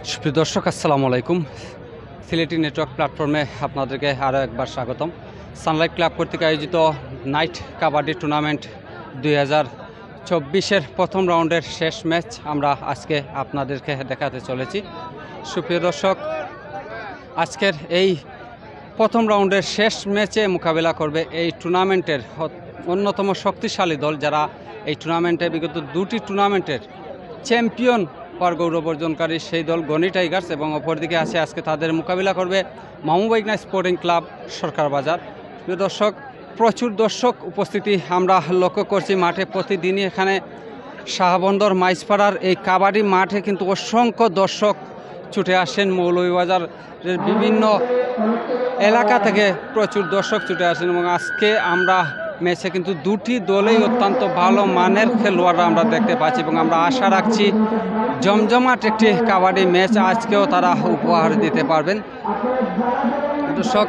সুপ্রিয় দর্শক আসসালামু আলাইকুম। সিলেটি নেটওয়ার্ক প্ল্যাটফর্মে আপনাদেরকে আরও একবার স্বাগতম। সানলাইট ক্লাব কর্তৃক আয়োজিত নাইট কাবাডি টুর্নামেন্ট 2024-এর প্রথম রাউন্ডের শেষ ম্যাচ আমরা আজকে আপনাদেরকে দেখাতে চলেছি। সুপ্রিয় দর্শক, আজকের এই প্রথম রাউন্ডের শেষ ম্যাচে মোকাবেলা করবে এই টুর্নামেন্টের অন্যতম শক্তিশালী দল, যারা এই টুর্নামেন্টে বিগত দুটি টুর্নামেন্টের চ্যাম্পিয়ন পাওয়ার গৌরব অর্জনকারী সেই দল গনি টাইগার্স, এবং অপরদিকে আছে আজকে তাদের মোকাবিলা করবে মামুবাইগনা স্পোর্টিং ক্লাব সরকার বাজার। প্রিয় দর্শক, প্রচুর দর্শক উপস্থিতি আমরা লক্ষ্য করছি মাঠে। প্রতিদিনই এখানে শাহবন্দর মাইজপাড়ার এই কাবাডি মাঠে কিন্তু অসংখ্য দর্শক ছুটে আসেন। মৌলভীবাজারের বিভিন্ন এলাকা থেকে প্রচুর দর্শক ছুটে আসেন, এবং আজকে আমরা ম্যাচে কিন্তু দুটি দলেই অত্যন্ত ভালো মানের খেলোয়াড়রা আমরা দেখতে পাচ্ছি, এবং আমরা আশা রাখছি জমজমাট একটি কাবাডি ম্যাচ আজকেও তারা উপহার দিতে পারবেন। দর্শক,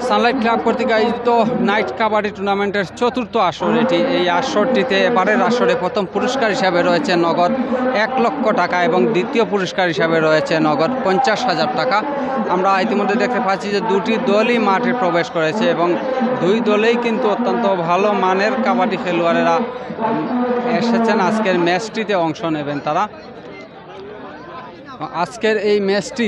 সানলাইট ক্লাব কর্তৃক আয়োজিত নাইট কাবাডি টুর্নামেন্টের চতুর্থ আসর এটি। এই আসরটিতে এবারের আসরে প্রথম পুরস্কার হিসাবে রয়েছে নগদ 1 লক্ষ টাকা, এবং দ্বিতীয় পুরস্কার হিসাবে রয়েছে নগদ 50,000 টাকা। আমরা ইতিমধ্যে দেখতে পাচ্ছি যে দুটি দলই মাঠে প্রবেশ করেছে, এবং দুই দলেই কিন্তু অত্যন্ত ভালো মানের কাবাডি খেলোয়াড়েরা এসেছেন আজকের ম্যাচটিতে অংশ নেবেন তারা। আজকের এই ম্যাচটি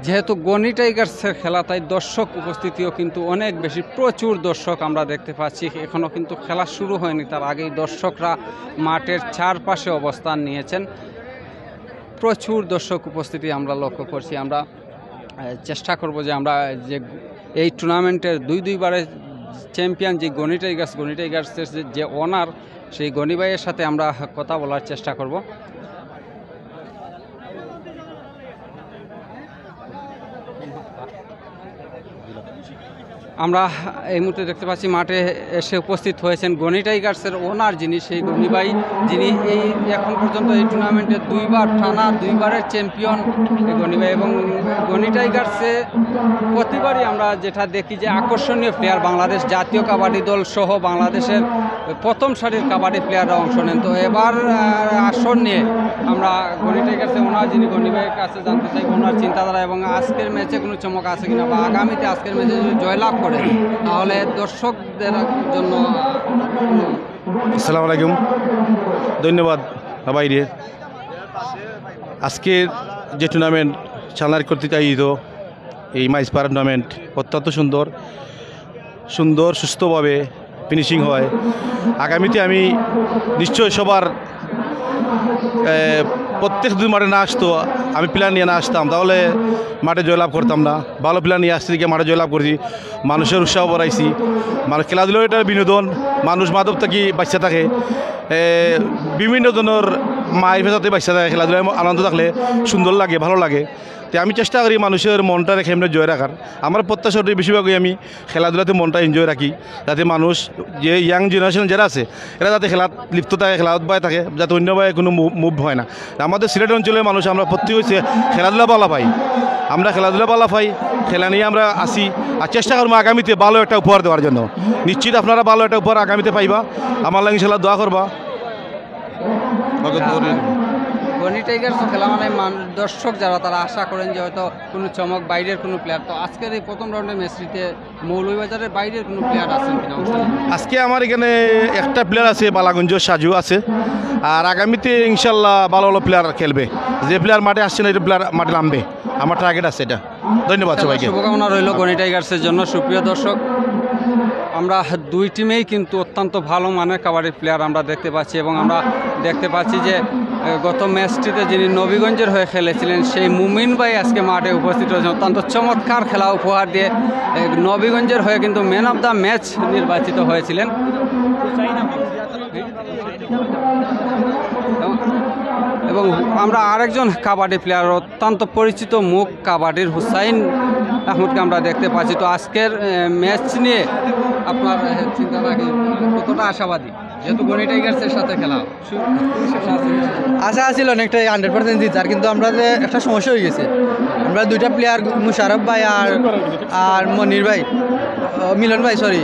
যেহেতু গনি টাইগার্সের খেলা, তাই দর্শক উপস্থিতিও কিন্তু অনেক বেশি, প্রচুর দর্শক আমরা দেখতে পাচ্ছি। এখনও কিন্তু খেলা শুরু হয়নি, তার আগেই দর্শকরা মাঠের চারপাশে অবস্থান নিয়েছেন। প্রচুর দর্শক উপস্থিতি আমরা লক্ষ্য করছি। আমরা চেষ্টা করব যে আমরা যে এই টুর্নামেন্টের দুইবারের চ্যাম্পিয়ন যে গনি টাইগার্সের যে ওনার, সেই গনি ভাইয়ের সাথে আমরা কথা বলার চেষ্টা করব। আমরা এই মুহূর্তে দেখতে পাচ্ছি মাঠে এসে উপস্থিত হয়েছেন গনি টাইগার্সের ওনার, যিনি সেই গনি ভাই, যিনি এই এখন পর্যন্ত এই টুর্নামেন্টে দুইবারের চ্যাম্পিয়ন গনি ভাই। এবং গনি টাইগার্সে প্রতিবারই আমরা যেটা দেখি যে আকর্ষণীয় প্লেয়ার, বাংলাদেশ জাতীয় কাবাডি দল সহ বাংলাদেশের প্রথম সারির কাবাডি প্লেয়াররা অংশ নেন। তো এবার আসর নিয়ে আমরা গনি টাইগার্সে ওনার, যিনি গনি ভাইয়ের কাছে জানতে চাই ওনার চিন্তাধারা, এবং আজকের ম্যাচে কোনো চমক আছে কিনা, বা আগামীতে আজকের ম্যাচে যদি জয়লাভ করে তাহলে দর্শকদের জন্য। আসসালামু আলাইকুম, ধন্যবাদ বাইরে। আজকের যে টুর্নামেন্ট সানলাইট কর্তৃক আয়োজিত এই মাইজপাড়া টুর্নামেন্ট অত্যন্ত সুন্দর সুস্থভাবে ফিনিশিং হয়। আগামীতে আমি নিশ্চয় সবার প্রত্যেক দিন মাঠে না আসতো, আমি প্লেয়ার নিয়ে না আসতাম তাহলে মাঠে জয়লাভ করতাম না। ভালো প্লেয়ার নিয়ে আসছি দিকে মাঠে জয়লাভ করছি, মানুষের উৎসাহ বাড়াইছি। মানুষ খেলাধুলো এটা বিনোদন, মানুষ মাদক থেকে বাচ্চা থাকে, বিভিন্ন ধরনের মায়ের ভেতরে বাচ্চা থাকে। খেলাধুলায় আনন্দ থাকলে সুন্দর লাগে, ভালো লাগে। তো আমি চেষ্টা করি মানুষের মনটা রেখে এমনি জয় রাখার। আমার প্রত্যাশাটি বেশিরভাগই আমি খেলাধুলাতে মনটা এনজয় রাখি, যাতে মানুষ যে ইয়াং জেনারেশন যারা আছে এরা যাতে খেলাত লিপ্ত থাকে, খেলাধ বাই থাকে, যাতে অন্য বাই কোনো মুভ হয় না। আমাদের সিলেট অঞ্চলের মানুষ আমরা প্রত্যেক হচ্ছে খেলাধুলা পালা পাই, আমরা খেলাধুলা পালা পাই, খেলা নিয়ে আমরা আসি। আর চেষ্টা করবো আগামীতে ভালো একটা উপহার দেওয়ার জন্য। নিশ্চিত আপনারা ভালো একটা উপহার আগামীতে পাইবা, আমার লাগে ইনশাল্লাহ দোয়া করবা। গনি টাইগার্স খেলা মানে দর্শক যারা তারা আশা করেন যে হয়তো কোনো চমক, বাইরের কোনো প্লেয়ার। তো আজকের এই প্রথম রাউন্ডের ম্যাচটিতে মৌলভীবাজারের বাইরের কোনো প্লেয়ার আছেন কিনা? আজকে আমার এখানে একটা প্লেয়ার আছে, বালাগঞ্জ সাজু আছে। আর আগামীতে ইনশাল্লাহ ভালো ভালো প্লেয়ার খেলবে। যে প্লেয়ার মাঠে আসছে না, এই প্লেয়ার মাঠে নামবে, আমার টার্গেট আছে এটা। ধন্যবাদ সবাইকে, শুভকামনা রইল গনি টাইগার্সের জন্য। সুপ্রিয় দর্শক, আমরা দুই টিমেই কিন্তু অত্যন্ত ভালো মানের কাবাডি প্লেয়ার আমরা দেখতে পাচ্ছি, এবং আমরা দেখতে পাচ্ছি যে গত ম্যাচটিতে যিনি নবীগঞ্জের হয়ে খেলেছিলেন সেই মুমিন ভাই আজকে মাঠে উপস্থিত রয়েছেন। অত্যন্ত চমৎকার খেলা উপহার দিয়ে নবীগঞ্জের হয়ে কিন্তু ম্যান অফ দ্য ম্যাচ নির্বাচিত হয়েছিলেন। এবং আমরা আরেকজন কাবাডি প্লেয়ার, অত্যন্ত পরিচিত মুখ কাবাডির হুসাইন আহমদকে আমরা দেখতে পাচ্ছি। তো আজকের ম্যাচ নিয়ে আপনার চিন্তাটা কি, কতটা আশাবাদী, যেহেতু গনি টাইগার্সের সাথে খেলা? আশা আছিল অনেকটাই 100% জিতার, কিন্তু আমরা যে একটা সমস্যা হয়ে গেছে। আমরা দুইটা প্লেয়ার, মুশারফ ভাই আর মনির ভাই, মিলন ভাই, সরি,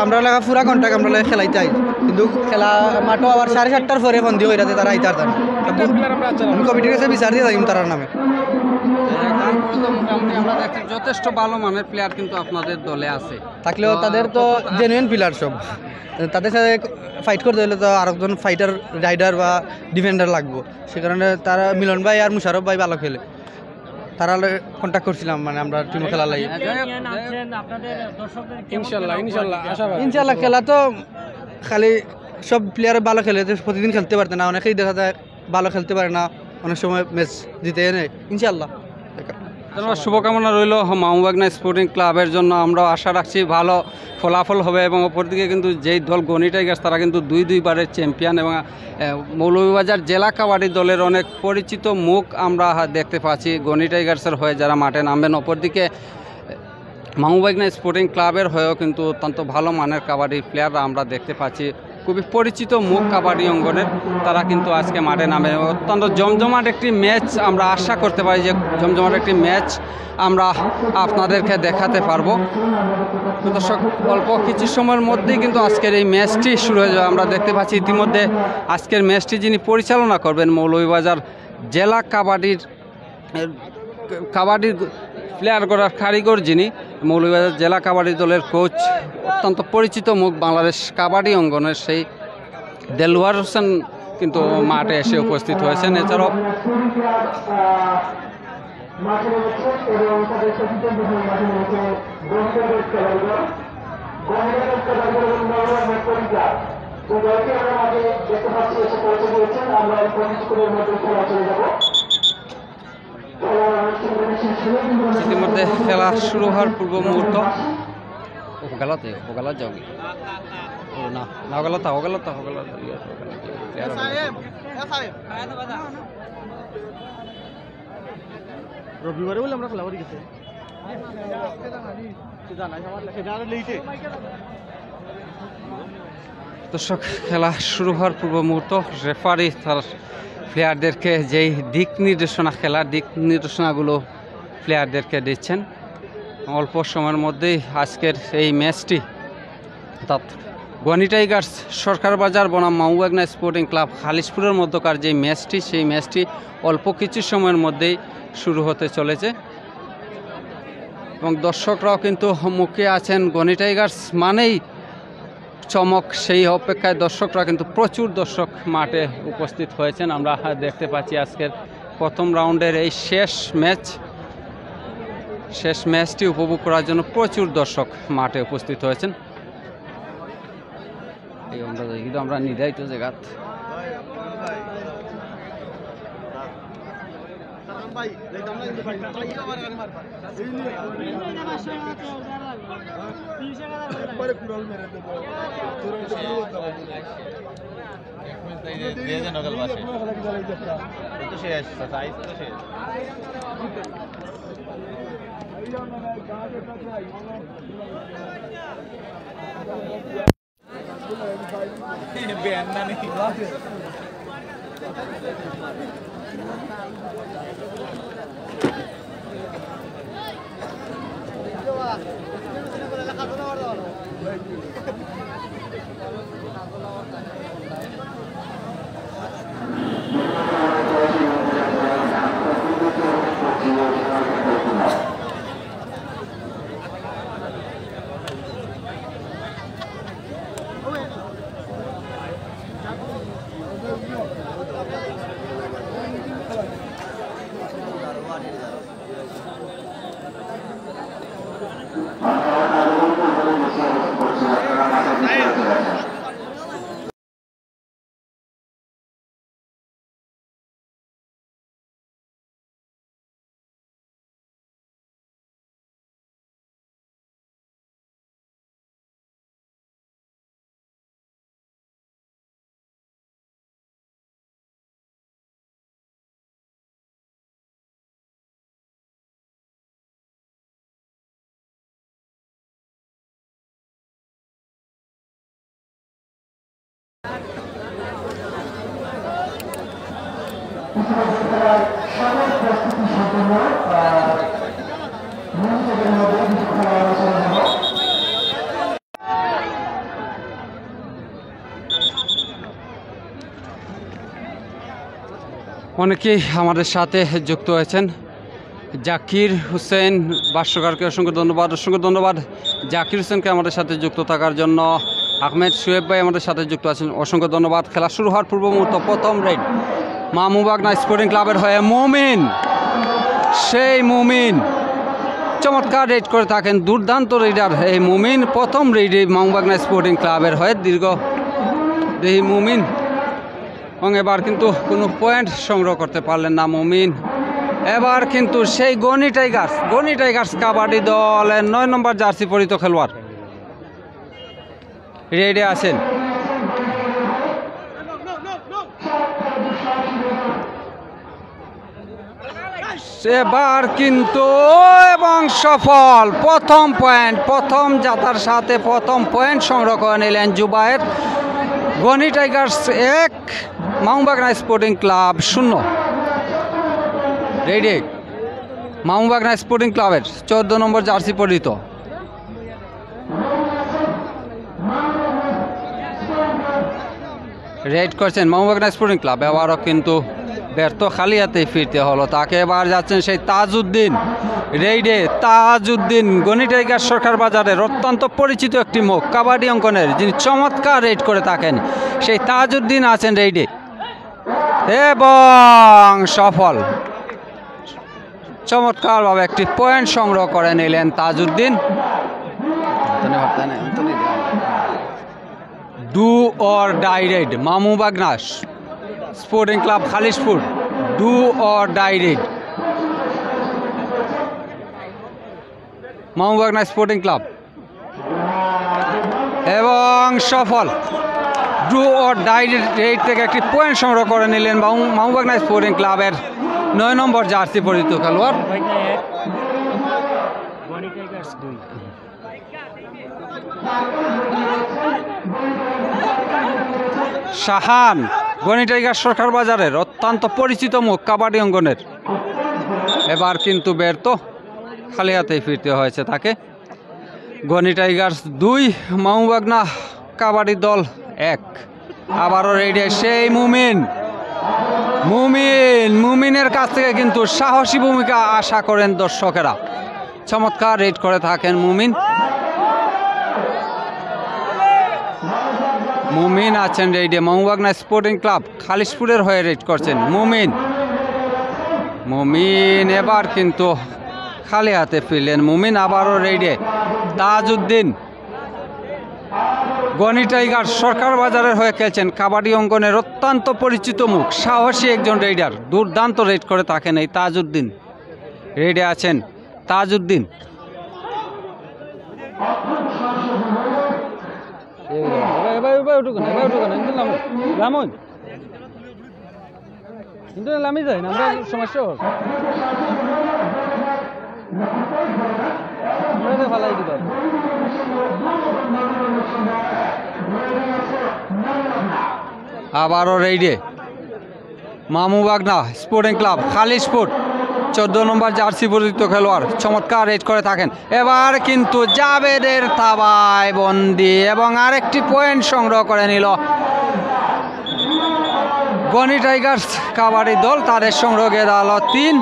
আমরা লাগা পুরা কন্ট্যাক্ট আমরা খেলাইতে চাই, কিন্তু খেলা মাঠও আবার 7:30টার পরে বন্ধি হয়ে যাতে তারা আইতার জানে আমি কমিটির কাছে বিচার দিয়ে যাইম তারার নামে। মোটামুটি আমরা দেখছি যথেষ্ট ভালো মানের প্লেয়ার কিন্তু আপনাদের দলে আছে থাকলেও তাদের তো জেনুইন প্লেয়ার সব, তাদের সাথে ফাইট করতে হলে তো আরেকজন ফাইটার রাইডার বা ডিফেন্ডার লাগবো, সে কারণে তারা মিলন ভাই আর মুশারফ ভাই ভালো খেলে, তারা কন্ট্যাক্ট করছিলাম মানে আমরা টিমে খেলা লাগি। ইনশাল্লাহ খেলা তো খালি সব প্লেয়ার ভালো খেলে প্রতিদিন খেলতে পারতে না, অনেকেই দেখা যায় ভালো খেলতে পারে না, অনেক সময় ম্যাচ জিতে এনে ইনশাল্লাহ। শুভকামনা রইল মামুবাগনা স্পোর্টিং ক্লাবের জন্য। আমরাও আশা রাখছি ভালো ফলাফল হবে এবং অপরদিকে কিন্তু যেই দল গনি টাইগার্স তারা কিন্তু 2-2বারের চ্যাম্পিয়ন এবং মৌলভীবাজার জেলা কাবাডি দলের অনেক পরিচিত মুখ আমরা দেখতে পাচ্ছি গনি টাইগার্সের হয়ে যারা মাঠে নামবেন। অপরদিকে মামুবাগনা স্পোর্টিং ক্লাবের হয়েও কিন্তু অত্যন্ত ভালো মানের কাবাডি প্লেয়াররা আমরা দেখতে পাচ্ছি, খুবই পরিচিত মুখ কাবাডি অঙ্গনের, তারা কিন্তু আজকে মাঠে নামে। অত্যন্ত জমজমাট একটি ম্যাচ আমরা আশা করতে পারি যে জমজমাট একটি ম্যাচ আমরা আপনাদেরকে দেখাতে পারবো। দর্শক অল্প কিছু সময়ের মধ্যেই কিন্তু আজকের এই ম্যাচটি শুরু হয়ে যাবে। আমরা দেখতে পাচ্ছি ইতিমধ্যে আজকের ম্যাচটি যিনি পরিচালনা করবেন মৌলভীবাজার জেলা কাবাডির প্লেয়ার করার কারিগর যিনি মৌলভীবাজার জেলা কাবাডি দলের কোচ, অত্যন্ত পরিচিত মুখ বাংলাদেশ কাবাডি অঙ্গনের সেই দেলওয়ার হোসেন কিন্তু মাঠে এসে উপস্থিত হয়েছেন। এছাড়াও ইতিমধ্যে খেলা শুরু হওয়ার পূর্ব মুহূর্ত গেলা যাও না না গেলতা রবিবারে বলে আমরা খেলা করি গেছে দর্শক খেলা শুরু হওয়ার পূর্ব মুহূর্ত রেফারি তার প্লেয়ারদেরকে যেই দিক নির্দেশনাগুলো প্লেয়ারদেরকে দিচ্ছেন। অল্প সময়ের মধ্যেই আজকের এই ম্যাচটি অর্থাৎ গনি টাইগার্স সরকার বাজার বনাম মামুবাগনা স্পোর্টিং ক্লাব খালিশপুরের মধ্যকার যে ম্যাচটি সেই ম্যাচটি অল্প কিছু সময়ের মধ্যেই শুরু হতে চলেছে এবং দর্শকরাও কিন্তু মুখে আছেন। গনি টাইগার্স মানেই চমক, সেই অপেক্ষায় দর্শকরা কিন্তু প্রচুর দর্শক মাঠে উপস্থিত হয়েছেন। আমরা দেখতে পাচ্ছি আজকের প্রথম রাউন্ডের এই শেষ ম্যাচটি উপভোগ করার জন্য প্রচুর দর্শক মাঠে উপস্থিত হয়েছেন। এই আমরা নির্ধারিত জায়গা অনেকেই আমাদের সাথে যুক্ত হয়েছেন। জাকির হোসেন ভাষ্যকারকে অসংখ্য ধন্যবাদ। জাকির হোসেনকে আমাদের সাথে যুক্ত থাকার জন্য। আহমেদ সোয়েব ভাই আমাদের সাথে যুক্ত আছেন, অসংখ্য ধন্যবাদ। খেলা শুরু হওয়ার পূর্ব মুহূর্ত, প্রথম রাইড মামুবাগনা স্পোর্টিং ক্লাবের হয়ে মুমিন, সেই মুমিন চমৎকার রেড করে থাকেন, দুর্দান্ত রেডার এই মুমিন। প্রথম রেডে মামুবাগনা স্পোর্টিং ক্লাবের হয়ে দীর্ঘ দেহি মুমিন, এবং এবার কিন্তু কোনো পয়েন্ট সংগ্রহ করতে পারলেন না মুমিন। এবার কিন্তু সেই গনি টাইগার্স কাবাডি দলের 9 নম্বর জার্সি পরিহিত খেলোয়াড় রেডে আছেন। এবার কিন্তু এবং সফল, প্রথম পয়েন্ট, প্রথম জাতার সাথে প্রথম পয়েন্ট সংগ্রহ করে নিলেন জুবায়ের। গনি টাইগার্স 1, মামুবাগনা স্পোর্টিং ক্লাব 0। রেডি মামুবাগনা স্পোর্টিং ক্লাবের 14 নম্বর জার্সি পরিহিত। রেড করছেন মামুবাগনা স্পোর্টিং ক্লাব, এবারও কিন্তু ব্যর্থ, খালি হাতেই ফিরতে হলো তাকে। এবার যাচ্ছেন সেই তাজউদ্দিন রেইডে। তাজউদ্দিন গনি টাইগার সরকার বাজারের অত্যন্ত পরিচিত একটি মুখ কাবাডি অঙ্গনের, যিনি চমৎকার রেড করে থাকেন, সেই তাজউদ্দিন আছেন রেইডে এবং সফল, চমৎকারভাবে একটি পয়েন্ট সংগ্রহ করে নিলেন Tajuddin. Do or die raid মামুবাগনা sporting club Khalishpur, do or die raid মামুবাগনা স্পোর্টিং ক্লাব, এবং সফল। ডু অর ডাই রেড থেকে একটি পয়েন্ট সংগ্রহ করে নিলেন মামুবাগনা স্পোর্টিং ক্লাবের 9 নম্বর জার্সি পরিহিত খেলোয়াড়। শাহান গনি টাইগার সরকার বাজারের অত্যন্ত পরিচিত মুখ কাবাডি অঙ্গনের, এবার কিন্তু ব্যর্থ, খালি হাতেই ফিরতে হয়েছে তাকে। গনি টাইগার্স 2, মামুবাগনা কাবাডি দল 1। আবারও রেডি সেই মুমিনের কাছ থেকে কিন্তু সাহসী ভূমিকা আশা করেন দর্শকেরা, চমৎকার রেড করে থাকেন মুমিন আছেন রেডে। মামুবাগনা স্পোর্টিং ক্লাব খালিশপুরের হয়ে রেড করছেন মুমিন এবার কিন্তু খালি হাতে ফিরলেন মুমিন। আবারও রেডে তাজউদ্দিন গনি টাইগার সরকার বাজারের হয়ে খেলছেন, কাবাডি অঙ্গনের অত্যন্ত পরিচিত মুখ, সাহসী একজন রেডার, দুর্দান্ত রেড করে থাকেন এই তাজউদ্দিন। রেডে আছেন তাজউদ্দিন। সমস্যা আবারও রেইডে মামুবাগনা স্পোর্টিং ক্লাব খালিশপুর 14 নম্বর জার্সি পরিহিত খেলোয়াড়, চমৎকার রেড করে থাকেন। এবার কিন্তু জাবেদের তাবায় বন্দি এবং আরেকটি পয়েন্ট সংগ্রহ করে নিল গনি টাইগার্স কাবাডি দল, তাদের সংগ্রহে দাঁড়ালো 3।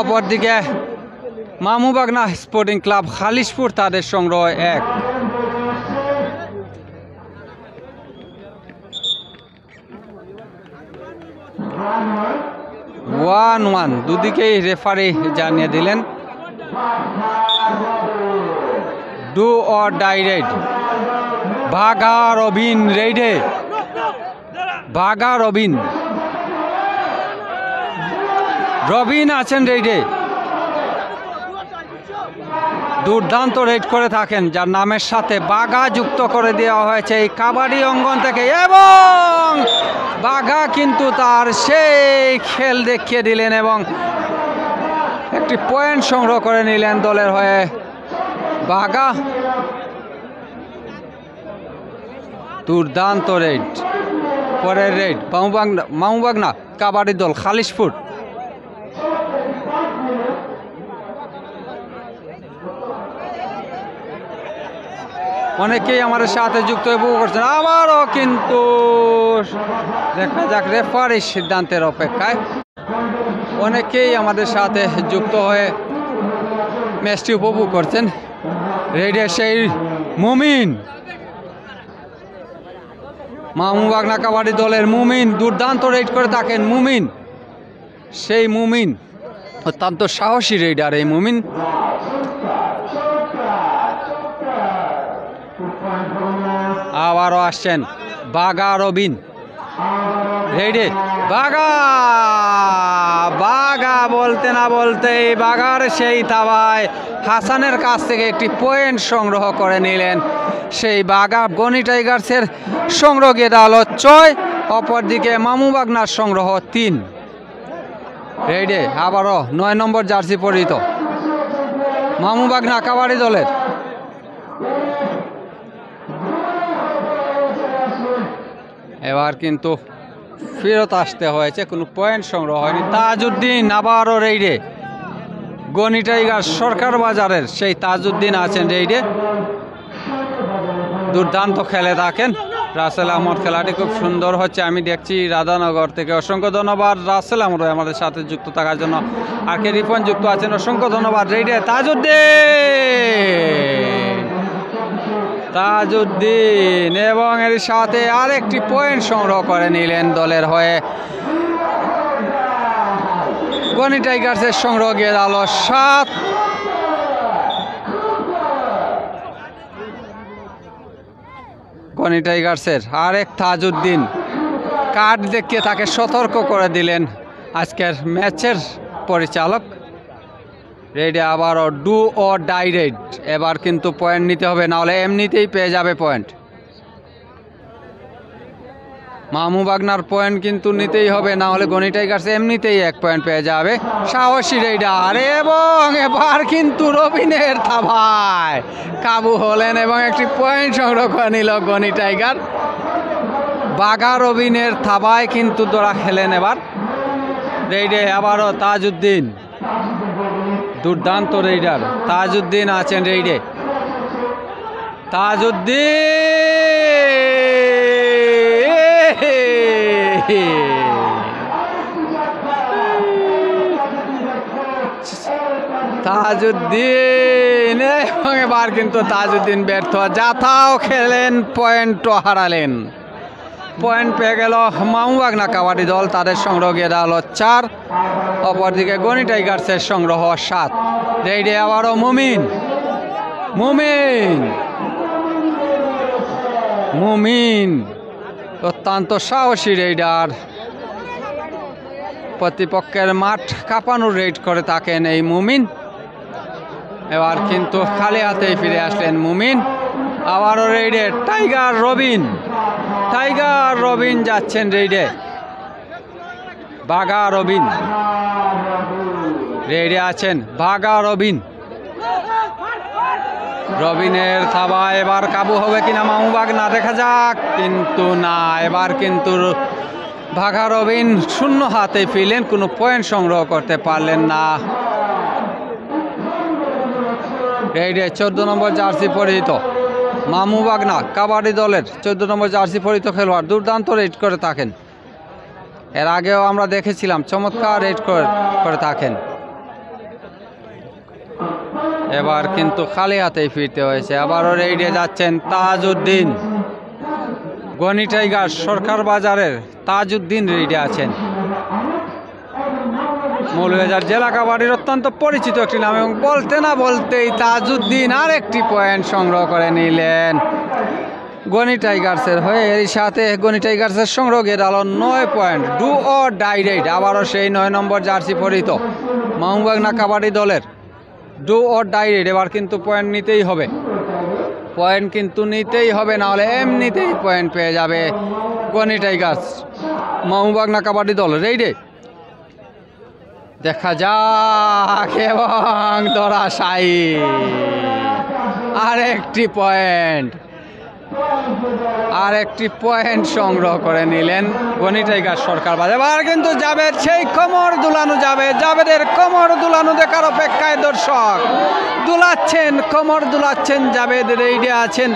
অপরদিকে মামুবাগনা স্পোর্টিং ক্লাব খালিশপুর, তাদের সংগ্রহ 1। 1-1 দুদিকেই রেফারি জানিয়ে দিলেন। ডু অর ডাই রেড বাঘা রবিন রেডে, বাঘা রবিন আছেন রেডে, দুর্দান্ত রেড করে থাকেন, যার নামের সাথে বাঘা যুক্ত করে দেওয়া হয়েছে এই কাবাডি অঙ্গন থেকে, এবং বাঘা কিন্তু তার সেই খেল দেখিয়ে দিলেন এবং একটি পয়েন্ট সংগ্রহ করে নিলেন দলের হয়ে বাঘা। দুর্দান্ত রেড, পরের রেড মামুবাগনা কাবাডি দল খালিশপুর। অনেকেই আমাদের সাথে যুক্ত হয়ে উপভোগ করছেন। আবারও কিন্তু দেখা যাক রেফারির সিদ্ধান্তের অপেক্ষায়। অনেকেই আমাদের সাথে যুক্ত হয়ে ম্যাচটি উপভোগ করছেন। রেডে সেই মুমিন, মামুবাগনা কাবাডি দলের মুমিন দুর্দান্ত রেড করে থাকেন। মুমিন, সেই মুমিন অত্যন্ত সাহসী রেডার এই মুমিন। আবারও আসছেন বাগা রবিন রেডে। বাগা বাগা বলতে না বলতেই বাগার সেই তাবায় হাসানের কাছ থেকে একটি পয়েন্ট সংগ্রহ করে নিলেন। সেই বাগা গনি টাইগার্সের সংগ্রহ গিয়ে দাঁড়ালো 6, অপরদিকে মামুবাগনার সংগ্রহ 3। রেডে আবারও 9 নম্বর জার্সি পরিহিত মামুবাগনা কাবাডি দলের। এবার কিন্তু ফেরত আসতে হয়েছে, কোনো পয়েন্ট সংগ্রহ হয়নি। তাজউদ্দিন আবারও রেইডে, গনি টাইগার সরকার বাজারের সেই তাজউদ্দিন আছেন রেইডে, দুর্দান্ত খেলে থাকেন। রাসেল আহমদ খেলাটি খুব সুন্দর হচ্ছে আমি দেখছি রাধানগর থেকে। অসংখ্য ধন্যবাদ রাসেল আহমদ আমাদের সাথে যুক্ত থাকার জন্য। আর কে রিপন যুক্ত আছেন, অসংখ্য ধন্যবাদ। রেইডে তাজউদ্দিন এবং এর সাথে আরেকটি পয়েন্ট সংগ্রহ করে নিলেন দলের হয়ে। গনি টাইগার্সের সংগ্রহ গিয়ে দাঁড়ালো 7। গনি টাইগার্সের আরেক তাজউদ্দিন কার্ড দেখিয়ে তাকে সতর্ক করে দিলেন আজকের ম্যাচের পরিচালক। রেডে আবারও ডু ও ডাই রেড, এবার কিন্তু পয়েন্ট নিতে হবে, নাহলে এমনিতেই পেয়ে যাবে পয়েন্ট। মামুবাগনার পয়েন্ট কিন্তু নিতেই হবে, না হলে গনি টাইগার্স এমনিতেই 1 পয়েন্ট পেয়ে যাবে। সাহসী রেইডার এবং এবার কিন্তু রবিনের থাবায় কাবু হলেন এবং একটি পয়েন্ট সংগ্রহ করে নিল গনি টাইগার। বাগা রবিনের থাবায় কিন্তু দৌড়া খেলেন এবার। রেইডে আবারও তাজউদ্দিন, দুর্দান্ত রেইডার তাজউদ্দিন আছেন রেইডে। তাজউদ্দিন এবং এবার কিন্তু তাজউদ্দিন ব্যর্থ, যাথাও খেলেন পয়েন্টও হারালেন। পয়েন্ট পেয়ে গেল মামুবাগনা কাবাডি দল, তাদের সংগ্রহ গিয়ে দাঁড়ালো 4, অপরদিকে গনি টাইগার্সের সংগ্রহ 7। রেইডে আবারও মুমিন, মুমিন মুমিন অত্যন্ত সাহসী রেইডার, প্রতিপক্ষের মাঠ কাঁপানোর রেড করে থাকেন এই মুমিন। এবার কিন্তু খালি হাতেই ফিরে আসলেন মুমিন। আবারও রেইডে টাইগার রবিন, টাইগার রবিন যাচ্ছেন রেইডে। বাগা রবিন রেইডে আছেন, বাগা রবিন। রবিনের থাবা এবার কাবু হবে কিনা মামুবাগনা, দেখা যাক, কিন্তু না, এবার কিন্তু বাগা রবিন শূন্য হাতে ফিরলেন, কোনো পয়েন্ট সংগ্রহ করতে পারলেন না। রেইডে 14 নম্বর জার্সি পরিহিত মামুবাগনা কাবাডি দলের 14 নম্বর জার্সি পরিহিত খেলোয়াড় দুর্দান্ত রেড করে থাকেন। এর আগেও আমরা দেখেছিলাম চমৎকার রেড করে থাকেন। এবার কিন্তু খালি হাতেই ফিরতে হয়েছে। আবারও রেইডে যাচ্ছেন তাজউদ্দিন, গনি টাইগার সরকার বাজারের তাজউদ্দিন রেইডে আছেন। মৌলভীবাজার জেলা কাবাডির অত্যন্ত পরিচিত একটি নাম, এবং বলতে না বলতেই তাজউদ্দিন আরেকটি পয়েন্ট সংগ্রহ করে নিলেন গনি টাইগার্সের হয়ে। এর সাথে গনি টাইগার্সের সংগ্রহ গিয়ে দাঁড়ালো 9 point. Do or die raid, আবারও সেই 9 নম্বর জার্সি পরিহিত মামুবাগনা কাবাডি দলের ডু ও ডাই রেড। এবার কিন্তু পয়েন্ট নিতেই হবে, পয়েন্ট কিন্তু নিতেই হবে, না হলে এমনিতেই পয়েন্ট পেয়ে যাবে গনি টাইগার্স। মামুবাগনা কাবাডি দল রেইডে, দেখা যাক, এবং ধরাশায়ী আরেকটি পয়েন্ট সংগ্রহ করে নিলেন গনি টাইগার সরকার বাজার। এবার কিন্তু জাবেদ, সেই কোমর দুলানো জাবেদ, জাবেদের কোমর দুলানো দেখার অপেক্ষায় দর্শক। দুলাচ্ছেন, কোমর দুলাচ্ছেন জাবেদ, রেইডে আছেন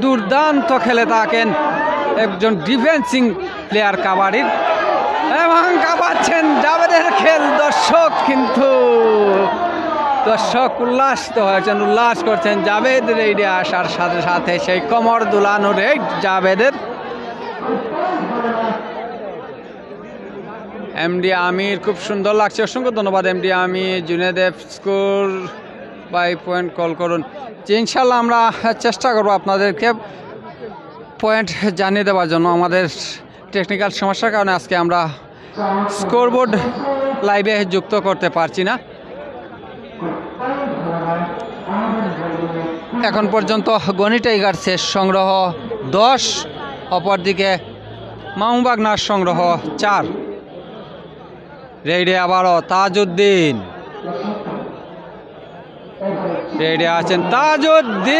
দুর্দান্ত খেলে থাকেন একজন ডিফেন্সিং প্লেয়ার কাবাডির, এবং কাবাচ্ছেন জাভেদের খেল। দর্শক উল্লাসিত হয়েছেন, উল্লাস করছেন জাভেদ রেইডে আসার সাথে সাথে সেই কোমর দুলানো রেড জাভেদের। এমডি আমির, খুব সুন্দর লাগছে, অসংখ্য ধন্যবাদ এমডি আমির। জুনেদেব স্কোর বাই পয়েন্ট কল করুন। যে ইনশাল্লাহ আমরা চেষ্টা করবো আপনাদেরকে পয়েন্ট জানিয়ে দেওয়ার জন্য। আমাদের টেকনিক্যাল সমস্যার কারণে আজকে আমরা স্কোরবোর্ড লাইভে যুক্ত করতে পারছি না। এখন পর্যন্ত গনি টাইগার্সের সংগ্রহ 10, অপরদিকে মামুবাগনার সংগ্রহ 4। রেডে আবারও তাজউদ্দিন, রেডে আছেন তাজউদ্দিন,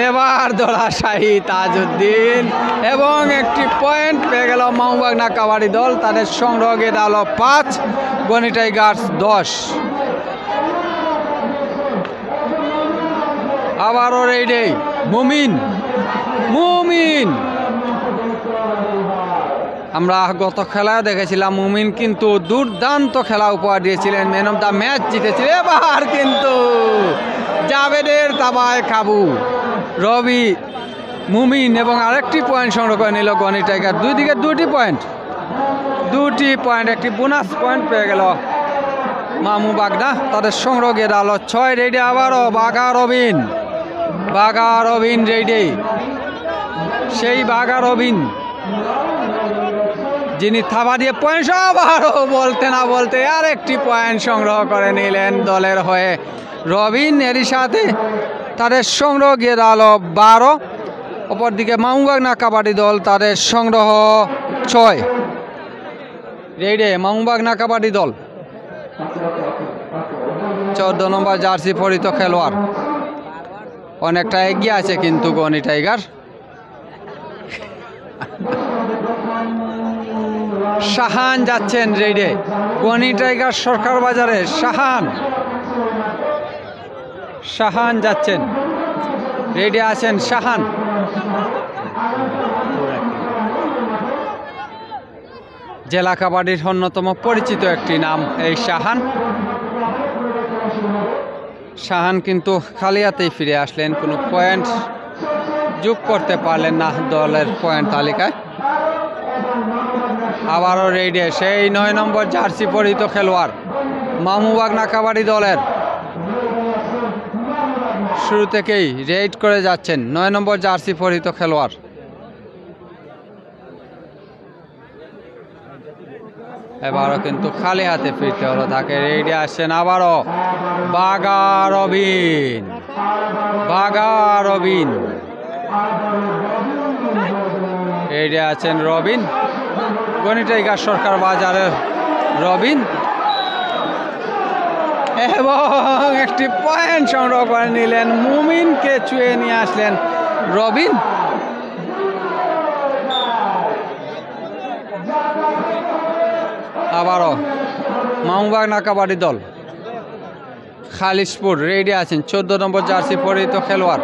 এবার ধরাশায়ী তাজউদ্দিন, এবং একটি পয়েন্ট পেয়ে গেল মামুবাগনা কাবাডি দল। তাদের সংগ্রহ গিয়ে দাঁড়ালো 5, গনি টাইগার্স 10। আবারও রেডে মুমিন, আমরা গত খেলায় দেখেছিলাম মুমিন কিন্তু দুর্দান্ত খেলা উপহার দিয়েছিলেন, ম্যান অফ দ্য ম্যাচ জিতেছিলেন। এবার কিন্তু জাভেদের তাবায় কাবু রবি, মুমিন এবং আরেকটি পয়েন্ট সংগ্রহ করে নিল গনি টাইগার। দুই দিকে দুটি পয়েন্ট, একটি বোনাস পয়েন্ট পেয়ে গেল মামুবাগনা। তাদের সংগ্রহ গিয়ে দাঁড়ালো 6। রেডে আবারও বাঘা রবিন রেডে, সেই বাঘা রবিন যিনি থাবা দিয়ে পয়েন্ট আবারও বলতে না বলতে আরেকটি পয়েন্ট সংগ্রহ করে নিলেন দলের হয়ে রবিন। এরই সাথে তাদের সংগ্রহ গিয়ে দাঁড়ালো 12। অপরদিকে মামুবাগনা কাবাডি দল, তাদের সংগ্রহ 6। রেডে মামুবাগনা কাবাডি দল 14 নম্বর জার্সি পরিহিত খেলোয়াড়, অনেকটা এগিয়ে আছে কিন্তু গনি টাইগার। শাহান যাচ্ছেন রেডে, গনি টাইগার সরকার বাজারে শাহান যাচ্ছেন, রেডে আছেন শাহান। জেলা কাবাডির অন্যতম পরিচিত একটি নাম এই শাহান কিন্তু খালি হাতেই ফিরে আসলেন, কোনো পয়েন্ট যোগ করতে পারলেন না দলের পয়েন্ট তালিকায়। আবারও রেডে সেই 9 নম্বর জার্সি পরিহিত খেলোয়াড় মামুবাগনা কাবাডি দলের, শুরু থেকেই রেড করে যাচ্ছেন 9 নম্বর জার্সি পরিহিত খেলোয়াড়। এবারও কিন্তু খালি হাতে ফিরতে হলো তাকে। রেডে আসছেন আবারও বাঘা রবিন, রেডে আছেন রবিন, গনি টাইগার সরকার বাজারের রবিন, এবং একটি পয়েন্ট সংগ্রহ করে নিলেন, মুমিনকে ছুঁয়ে নিয়ে আসলেন রবিন। আবারও মামুবাগনা কাবাডি দল খালিশপুর, রেডি আছেন 14 নম্বর জার্সি পরিহিত খেলোয়াড়।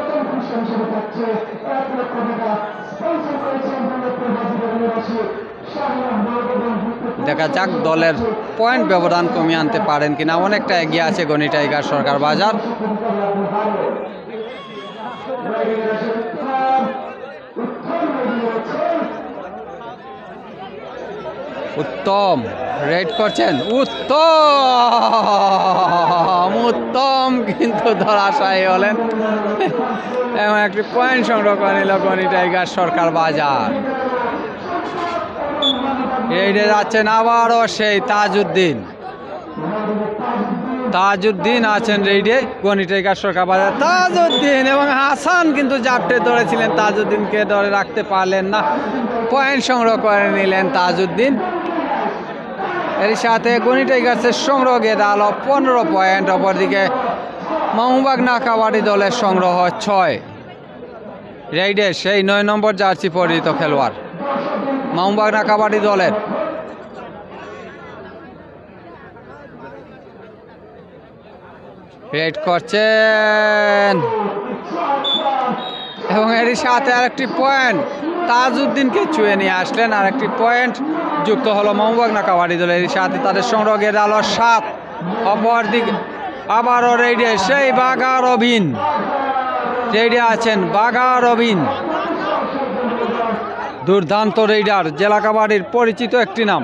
দেখা যাক দলের পয়েন্ট ব্যবধান কমিয়ে আনতে পারেন কিনা, অনেকটা এগিয়ে আছে গনি টাইগার সরকার বাজার। উত্তম রেড করছেন, উত্তম কিন্তু ধরাশায়ী হলেন এবং একটি পয়েন্ট সংগ্রহ করে নিল গনি টাইগার সরকার বাজার। রেডে যাচ্ছেন আবারও সেই তাজউদ্দিন আছেন রেডে, গনি টাইগার সরকার বাজার তাজউদ্দিন, এবং হাসান কিন্তু জাপটে ধরেছিলেন, তাজউদ্দিনকে ধরে রাখতে পারলেন না, পয়েন্ট সংগ্রহ করে নিলেন তাজউদ্দিন। এর সাথে গনি টাইগার্সের সংগ্রহ গিয়ে দাঁড়ালো 15 পয়েন্ট। অপরদিকে মামুবাগনা কাবাডি দলের সংগ্রহ 6। রেডে সেই 9 নম্বর জার্সি পরিহিত খেলোয়াড় মামুবাগনা কাবাডি দলের। রেড করছেন এবং এরই সাথে আরেকটি পয়েন্ট তাজউদ্দিনকে ছুঁয়ে নিয়ে আসলেন। আরেকটি পয়েন্ট যুক্ত হলো মাহবুবাগনা কাবাডি দল। এরই সাথে তাদের সংগ্রহ গিয়ে দাঁড়ালো 7। অপরদিকে আবারও রেডে সেই বাঘা রবিন, রেডে আছেন বাঘা রবিন, দুর্দান্ত রেইডার, জেলা কাবাডির পরিচিত একটি নাম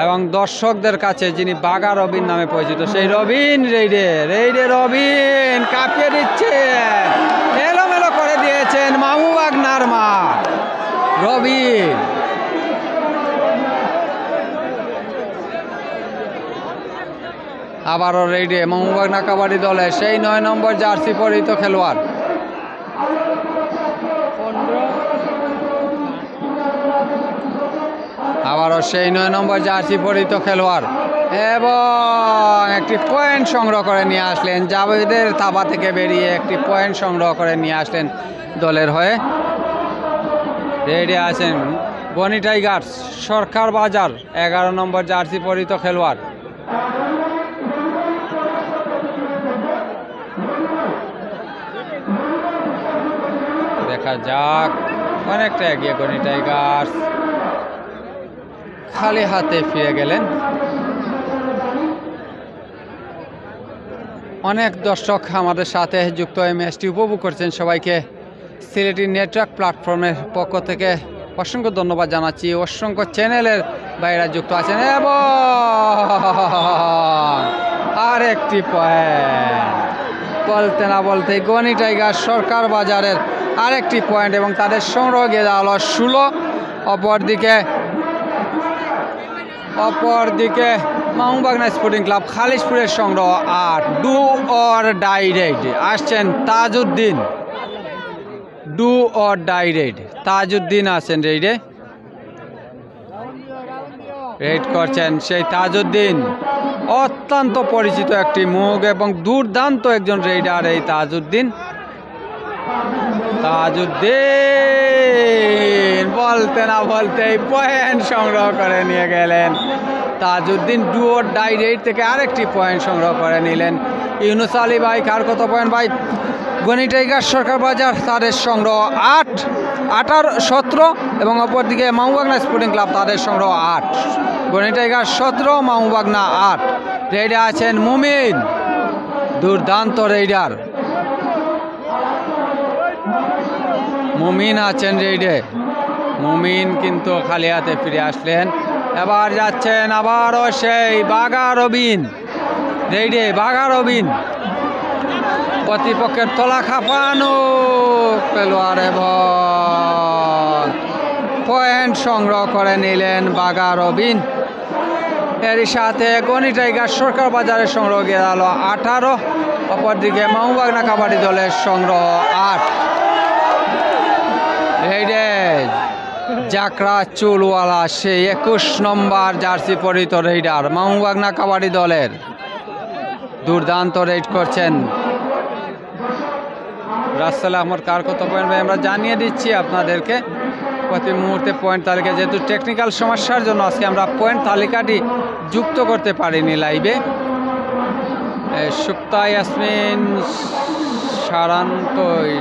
এবং দর্শকদের কাছে যিনি বাঘা রবিন নামে পরিচিত, সেই রবিন রেইডে রবিন কাঁপিয়ে দিচ্ছেন, এলোমেলো করে দিয়েছেন মাহবুবাগনার মা রবিন। আবারও রেইডে মাহবুবাগনা কাবাডি দলে সেই 9 নম্বর জার্সি পরিহিত খেলোয়াড়। আবারও সেই 9 নম্বর জার্সি পরিহিত খেলোয়াড় এবং একটি পয়েন্ট সংগ্রহ করে নিয়ে আসলেন। জাভেদের থাবা থেকে বেরিয়ে একটি পয়েন্ট সংগ্রহ করে নিয়ে আসলেন দলের হয়ে। রেডি আছেন বনি টাইগার্স সরকার বাজার 11 নম্বর জার্সি পরিহিত খেলোয়াড়। দেখা যাক, অনেকটা এগিয়ে বনি টাইগার্স, খালি হাতে ফিরে গেলেন। অনেক দর্শক আমাদের সাথে যুক্ত হয়ে ম্যাচটি উপভোগ করছেন। সবাইকে সিলেটি নেটওয়ার্ক প্ল্যাটফর্মের পক্ষ থেকে অসংখ্য ধন্যবাদ জানাচ্ছি। অসংখ্য চ্যানেলের বাইরে যুক্ত আছেন এবং আরেকটি পয়েন্ট, বলতে না বলতেই গনি টাইগার সরকার বাজারের আরেকটি পয়েন্ট এবং তাদের সংগ্রহ গিয়ে দাঁড়ালো 16। অপরদিকে মাহবুবাগনা স্পোর্টিং ক্লাব খালিশপুরের সংগ্রহ 8। ডু অর ডাই রেড আসছেন Tajuddin, do or die raid Tajuddin আছেন রেডে, রেড করছেন সেই তাজউদ্দিন। অত্যন্ত পরিচিত একটি মুখ এবং দুর্দান্ত একজন রেইডার এই তাজউদ্দিন। বলতে না বলতেই পয়েন্ট সংগ্রহ করে নিয়ে গেলেন তাজউদ্দিন। ডুয়োর ডাই রেড থেকে আরেকটি পয়েন্ট সংগ্রহ করে নিলেন ইউনুস আলী ভাই। কার কত পয়েন্ট ভাই? গনি টাইগার সরকার বাজার তাদের সংগ্রহ 8, 18, 17 এবং অপরদিকে মাহবুবাগনা স্পোর্টিং ক্লাব তাদের সংগ্রহ 8। গনি টাইগার 17, মাহবুবাগনা 8। রেইডে আছেন মুমিন, দুর্দান্ত রেইডার মুমিন আছেন রেইডে। মুমিন কিন্তু খালি হাতে ফিরে আসলেন। এবার যাচ্ছেন আবারও সেই বাঘা রবিন, রেইডে বাঘা রবিন, প্রতিপক্ষের তলা খাপানো খেলোয়াড় এবং পয়েন্ট সংগ্রহ করে নিলেন বাঘা রবিন। এর সাথে গনি টাইগার সরকার বাজারের সংগ্রহ গিয়ে গেল 18। অপরদিকে মাহবুবাগনা কাবাডি দলের সংগ্রহ 8। রেইডে জাকরা চুলওয়ালা সেই 21 নম্বর জার্সি পরিহিত রেইডার মাহবুবাগনা কাবাডি দলের, দুর্দান্ত রেইড করছেন। রাসেল আহমদ কার কত পয়েন্ট ভাই আমরা জানিয়ে দিচ্ছি আপনাদেরকে প্রতি মুহূর্তে পয়েন্ট তালিকা, যেহেতু টেকনিক্যাল সমস্যার জন্য আজকে আমরা পয়েন্ট তালিকাটি যুক্ত করতে পারিনি লাইভে। সুপ্তা ইয়াসমিন সারান্তই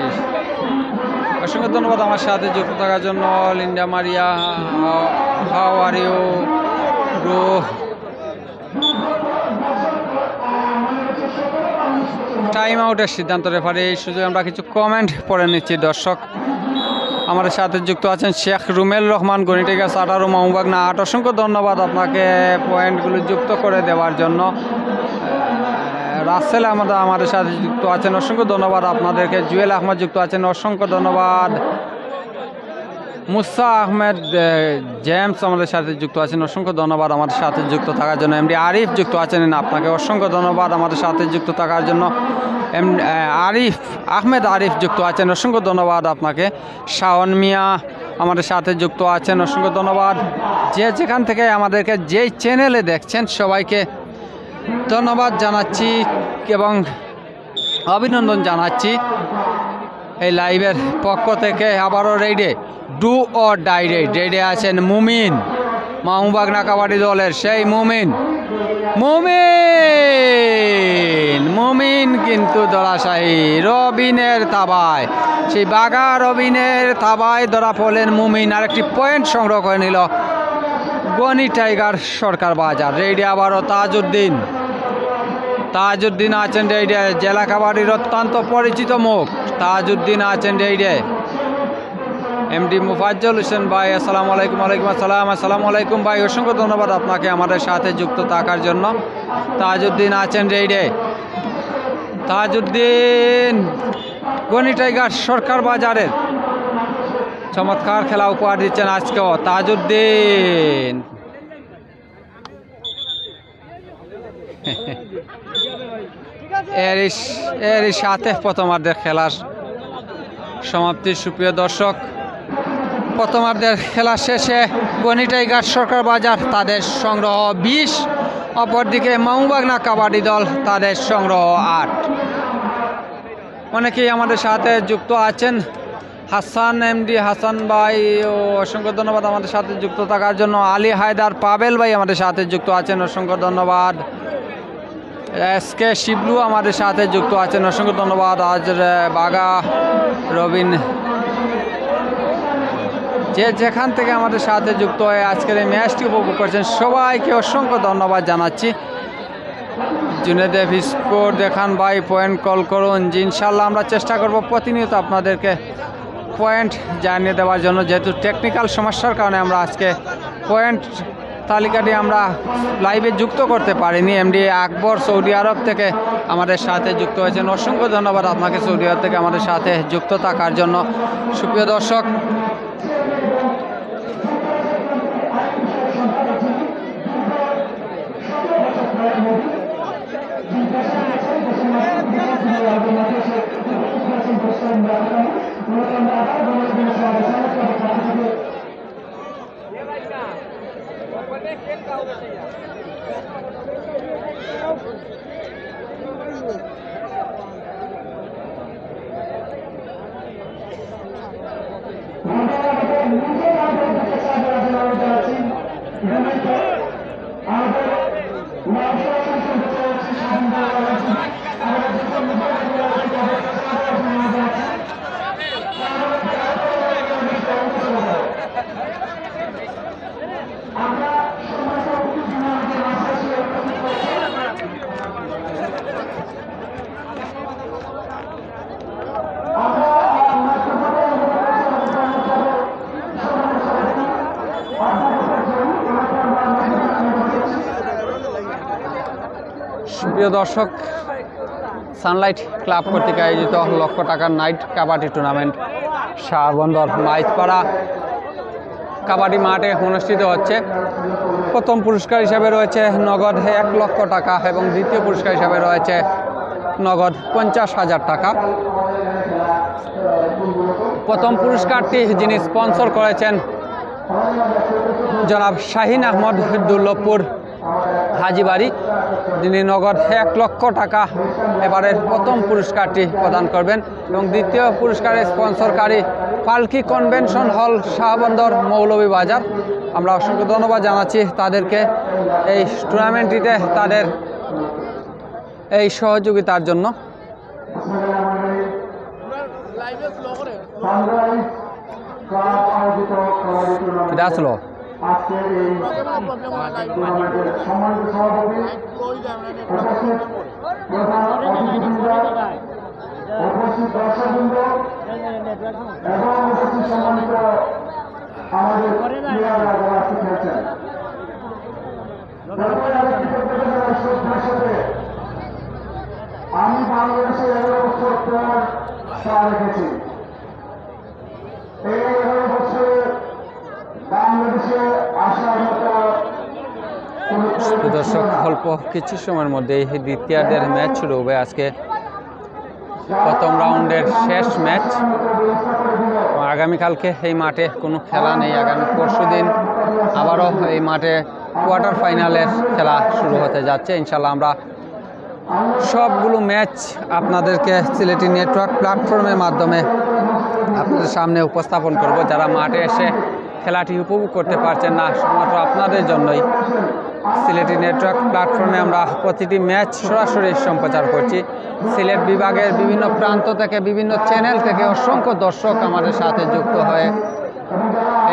অসংখ্য ধন্যবাদ আমার সাথে যুক্ত থাকার জন্য। Linda Maria, how are you bro? Time আউটের সিদ্ধান্ত রেফারি, এই সুযোগে আমরা কিছু কমেন্ট পড়ে নিচ্ছি। দর্শক আমাদের সাথে যুক্ত আছেন শেখ রুমেল রহমান, গনি টাইগার্স 18, মাহবুবাগনা 8। অসংখ্য ধন্যবাদ আপনাকে পয়েন্টগুলো যুক্ত করে দেওয়ার জন্য। রাসেল আহমদ আমাদের সাথে যুক্ত আছেন, অসংখ্য ধন্যবাদ আপনাদেরকে। জুয়েল আহমদ যুক্ত আছেন, অসংখ্য ধন্যবাদ। মুসা আহমেদ জেমস আমাদের সাথে যুক্ত আছেন, অসংখ্য ধন্যবাদ আমাদের সাথে যুক্ত থাকার জন্য। এমডি আরিফ যুক্ত আছেন, আপনাকে অসংখ্য ধন্যবাদ আমাদের সাথে যুক্ত থাকার জন্য। আহমেদ আরিফ যুক্ত আছেন, অসংখ্য ধন্যবাদ আপনাকে। শাওন মিয়া আমাদের সাথে যুক্ত আছেন, অসংখ্য ধন্যবাদ। যে যেখান থেকে আমাদেরকে যেই চ্যানেলে দেখছেন সবাইকে ধন্যবাদ জানাচ্ছি এবং অভিনন্দন জানাচ্ছি এই লাইভের পক্ষ থেকে। আবারও রেইডে ডু অর ডাই রেইড, রেইডে আছেন মুমিন, মাহবুবাগনা কাবাডি দলের সেই মুমিন। মুমিন কিন্তু ধরাশায়ী রবিনের তাবায়, সেই বাঘা রবিনের তাবায় ধরা পড়লেন মুমিন। আরেকটি পয়েন্ট সংগ্রহ করে নিল গনি টাইগার সরকার বাজার। রেডি আবারও তাজউদ্দিন আছেন রেডে, জেলা কাবাডির অত্যন্ত পরিচিত মুখ তাজউদ্দিন আছেন রেডে। এমডি মুফাজ্জল হোসেন ভাই আসসালামু আলাইকুম। ওয়ালাইকুম আসসালাম। আসসালামু আলাইকুম ভাই, অসংখ্য ধন্যবাদ আপনাকে আমাদের সাথে যুক্ত থাকার জন্য। তাজউদ্দিন আছেন রেডে, তাজউদ্দিন গনি টাইগার সরকার বাজারের চমৎকার খেলা উপহার দিচ্ছেন আজকেও তাজউদ্দিন। এরই সাথে প্রথমার্ধের খেলার সমাপ্তি। সুপ্রিয় দর্শক, প্রথমার্ধের খেলা শেষে গনি টাইগার সরকার বাজার তাদের সংগ্রহ 20, অপরদিকে মামুবাগনা কাবাডি দল তাদের সংগ্রহ 8। অনেকেই আমাদের সাথে যুক্ত আছেন। হাসান এমডি হাসান ভাই ও অসংখ্য ধন্যবাদ আমাদের সাথে যুক্ত থাকার জন্য। আলী হায়দার পাবেল ভাই আমাদের সাথে যুক্ত আছেন, অসংখ্য ধন্যবাদ। এসকে শিবলু আমাদের সাথে যুক্ত আছেন, অসংখ্য ধন্যবাদ। আজ বাঘা রবিন যে যেখান থেকে আমাদের সাথে যুক্ত হয়ে আজকের এই ম্যাচটি উপভোগ করছেন সবাইকে অসংখ্য ধন্যবাদ জানাচ্ছি। জুনেদে স্কোর দেখান ভাই, পয়েন্ট কল করুন। জি ইনশাল্লাহ আমরা চেষ্টা করব প্রতিনিয়ত আপনাদেরকে পয়েন্ট জানিয়ে দেওয়ার জন্য। যেহেতু টেকনিক্যাল সমস্যার কারণে আমরা আজকে পয়েন্ট তালিকাটি আমরা লাইভে যুক্ত করতে পারিনি। এমডি আকবর সৌদি আরব থেকে আমাদের সাথে যুক্ত হয়েছেন, অসংখ্য ধন্যবাদ আপনাকে সৌদি আরব থেকে আমাদের সাথে যুক্ত থাকার জন্য। সুপ্রিয় দর্শক, প্রিয় দর্শক, সানলাইট ক্লাব কর্তৃক আয়োজিত লক্ষ টাকার নাইট কাবাডি টুর্নামেন্ট শাহবন্দর মাইজপাড়া কাবাডি মাঠে অনুষ্ঠিত হচ্ছে। প্রথম পুরস্কার হিসাবে রয়েছে নগদ 1 লক্ষ টাকা এবং দ্বিতীয় পুরস্কার হিসাবে রয়েছে নগদ 50,000 টাকা। প্রথম পুরস্কারটি যিনি স্পন্সর করেছেন জনাব শাহিন আহমদ দুর্লভপুর হাজিবাড়ি, যিনি নগদ 1 লক্ষ টাকা এবারের প্রথম পুরস্কারটি প্রদান করবেন এবং দ্বিতীয় পুরস্কারের স্পন্সরকারী পালকি কনভেনশন হল শাহবন্দর মৌলভীবাজার। আমরা অসংখ্য ধন্যবাদ জানাচ্ছি তাদেরকে এই টুর্নামেন্টটিতে তাদের এই সহযোগিতার জন্য। এটা আসলো আজকের এই টুর্নামেন্টের সম্মানিত সভাপতি, উপস্থিত প্রধান অতিথিবৃন্দ, উপস্থিত দর্শকবৃন্দ এবং উপস্থিত সম্মানিত আমাদের প্লেয়াররা যারা আজকে খেলছেন, আমি বাংলাদেশে 11 বছর পর পা রেখেছি। এই 11 বছরে বাংলাদেশে আসার মতো দর্শক, অল্প কিছু সময়ের মধ্যে দ্বিতীয়ার্ধের ম্যাচ শুরু হবে। আজকে প্রথম রাউন্ডের শেষ ম্যাচ। আগামীকালকে এই মাঠে কোনো খেলা নেই। আগামী পরশুদিন আবারও এই মাঠে কোয়ার্টার ফাইনালের খেলা শুরু হতে যাচ্ছে। ইনশাল্লাহ আমরা সবগুলো ম্যাচ আপনাদেরকে সিলেটি নেটওয়ার্ক প্ল্যাটফর্মের মাধ্যমে আপনাদের সামনে উপস্থাপন করব। যারা মাঠে এসে খেলাটি উপভোগ করতে পারছেন না, শুধুমাত্র আপনাদের জন্যই সিলেটি নেটওয়ার্ক প্ল্যাটফর্মে আমরা প্রতিটি ম্যাচ সরাসরি সম্প্রচার করছি। সিলেট বিভাগের বিভিন্ন প্রান্ত থেকে, বিভিন্ন চ্যানেল থেকে অসংখ্য দর্শক আমাদের সাথে যুক্ত হয়ে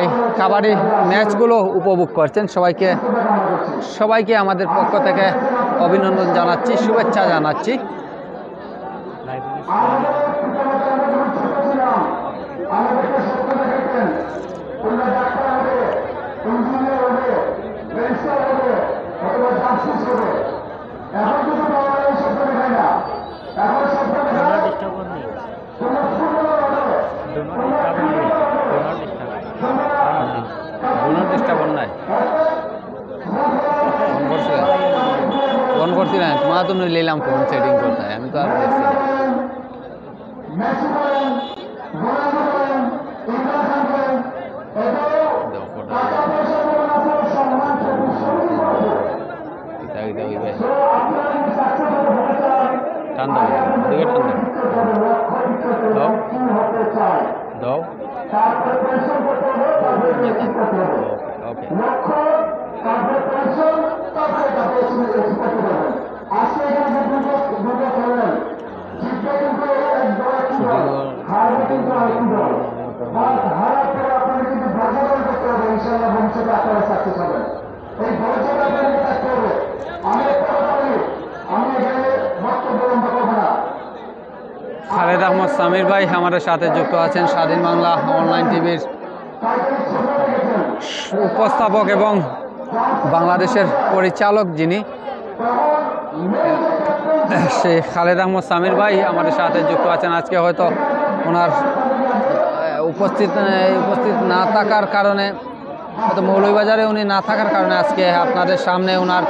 এই কাবাডি ম্যাচগুলো উপভোগ করছেন। সবাইকে আমাদের পক্ষ থেকে অভিনন্দন জানাচ্ছি, শুভেচ্ছা জানাচ্ছি। ফোন করছিলেন তোমার তো নিলাম ফোন সেটিং করতে, আমি তো আর দেখছি না। টান দাও, দিকে টান দাও, দাও ওকে। খালেদ আহমদ সামির ভাই আমাদের সাথে যুক্ত আছেন, স্বাধীন বাংলা অনলাইন টিভির উপস্থাপক এবং বাংলাদেশের পরিচালক যিনি, সেই খালেদ আহমদ সামির ভাই আমাদের সাথে যুক্ত আছেন। আজকে হয়তো ওনার উপস্থিত না থাকার কারণে, হয়তো মৌলভীবাজারে উনি না থাকার কারণে আজকে আপনাদের সামনে ওনার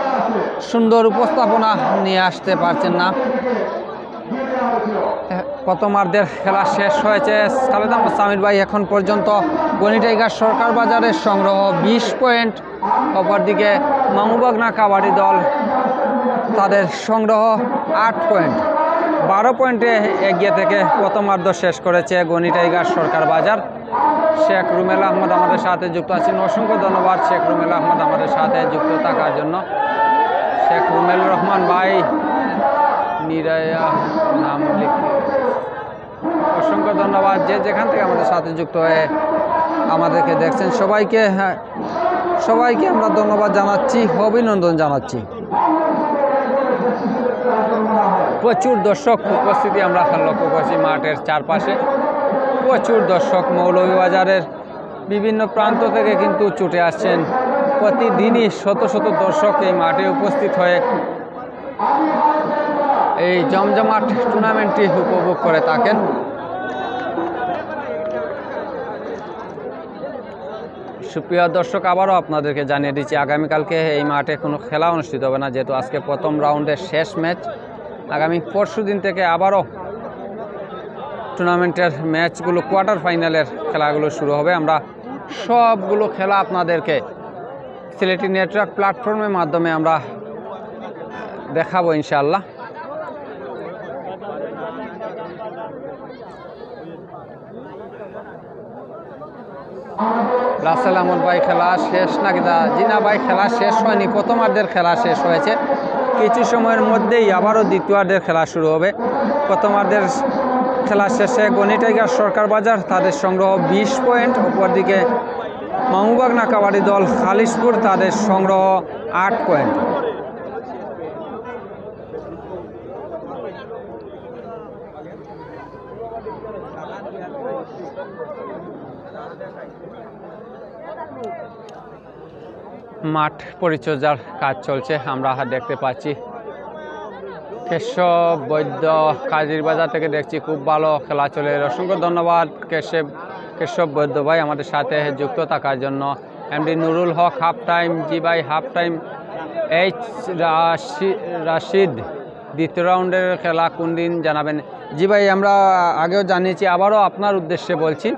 সুন্দর উপস্থাপনা নিয়ে আসতে পারছেন না। প্রথমার্ধের খেলা শেষ হয়েছে। খালেদ আহমদ সামির ভাই এখন পর্যন্ত গনি টাইগার সরকার বাজারের সংগ্রহ 20 পয়েন্ট, অপরদিকে মামুবাগনা কাবাডি দল তাদের সংগ্রহ 8 পয়েন্ট। 12 পয়েন্টে এগিয়ে থেকে প্রথমার্ধ শেষ করেছে গনি টাইগার সরকার বাজার। শেখ রুমেল আহমদ আমাদের সাথে যুক্ত আছেন, অসংখ্য ধন্যবাদ শেখ রুমেল আহমদ আমাদের সাথে যুক্ত থাকার জন্য। শেখ রুমেল রহমান ভাই নিরায়া নাম লিখে অসংখ্য ধন্যবাদ, যে যেখান থেকে আমাদের সাথে যুক্ত হয়ে আমাদেরকে দেখছেন সবাইকে আমরা ধন্যবাদ জানাচ্ছি, অভিনন্দন জানাচ্ছি। প্রচুর দর্শক উপস্থিতি আমরা লক্ষ্য করছি মাঠের চারপাশে, প্রচুর দর্শক মৌলভীবাজারের বিভিন্ন প্রান্ত থেকে কিন্তু ছুটে আসছেন। প্রতিদিনই শত শত দর্শক এই মাঠে উপস্থিত হয়ে এই জমজমাট টুর্নামেন্টটি উপভোগ করে থাকেন। সুপ্রিয় দর্শক, আবারও আপনাদেরকে জানিয়ে দিচ্ছি আগামীকালকে এই মাঠে কোনো খেলা অনুষ্ঠিত হবে না, যেহেতু আজকে প্রথম রাউন্ডের শেষ ম্যাচ। আগামী পরশু দিন থেকে আবারও টুর্নামেন্টের ম্যাচগুলো, কোয়ার্টার ফাইনালের খেলাগুলো শুরু হবে। আমরা সবগুলো খেলা আপনাদেরকে সিলেটি নেটওয়ার্ক প্ল্যাটফর্মের মাধ্যমে আমরা দেখাবো ইনশাআল্লাহ। রাসেল আহমদ ভাই খেলা শেষ নাকি? জি না ভাই, খেলা শেষ হয়নি, প্রথমার্ধের খেলা শেষ হয়েছে। কিছু সময়ের মধ্যেই আবারও দ্বিতীয়ার্ধের খেলা শুরু হবে। প্রথমার্ধের খেলা শেষে গনি টাইগার সরকার বাজার তাদের সংগ্রহ 20 পয়েন্ট, অপরদিকে মামুবাগনা কাবাডি দল খালিশপুর তাদের সংগ্রহ 8 পয়েন্ট। মাঠ পরিচর্যার কাজ চলছে, আমরা দেখতে পাচ্ছি। কেশব বৈদ্য কাজির বাজার থেকে দেখছি, খুব ভালো খেলা চলে। অসংখ্য ধন্যবাদ কেশব বৈদ্য ভাই আমাদের সাথে যুক্ত থাকার জন্য। এমডি নুরুল হক হাফ টাইম, জি ভাই হাফ টাইম। এইচ রাশিদ দ্বিতীয় রাউন্ডের খেলা কোন দিন জানাবেন? জি ভাই, আমরা আগেও জানিয়েছি, আবারও আপনার উদ্দেশ্যে বলছি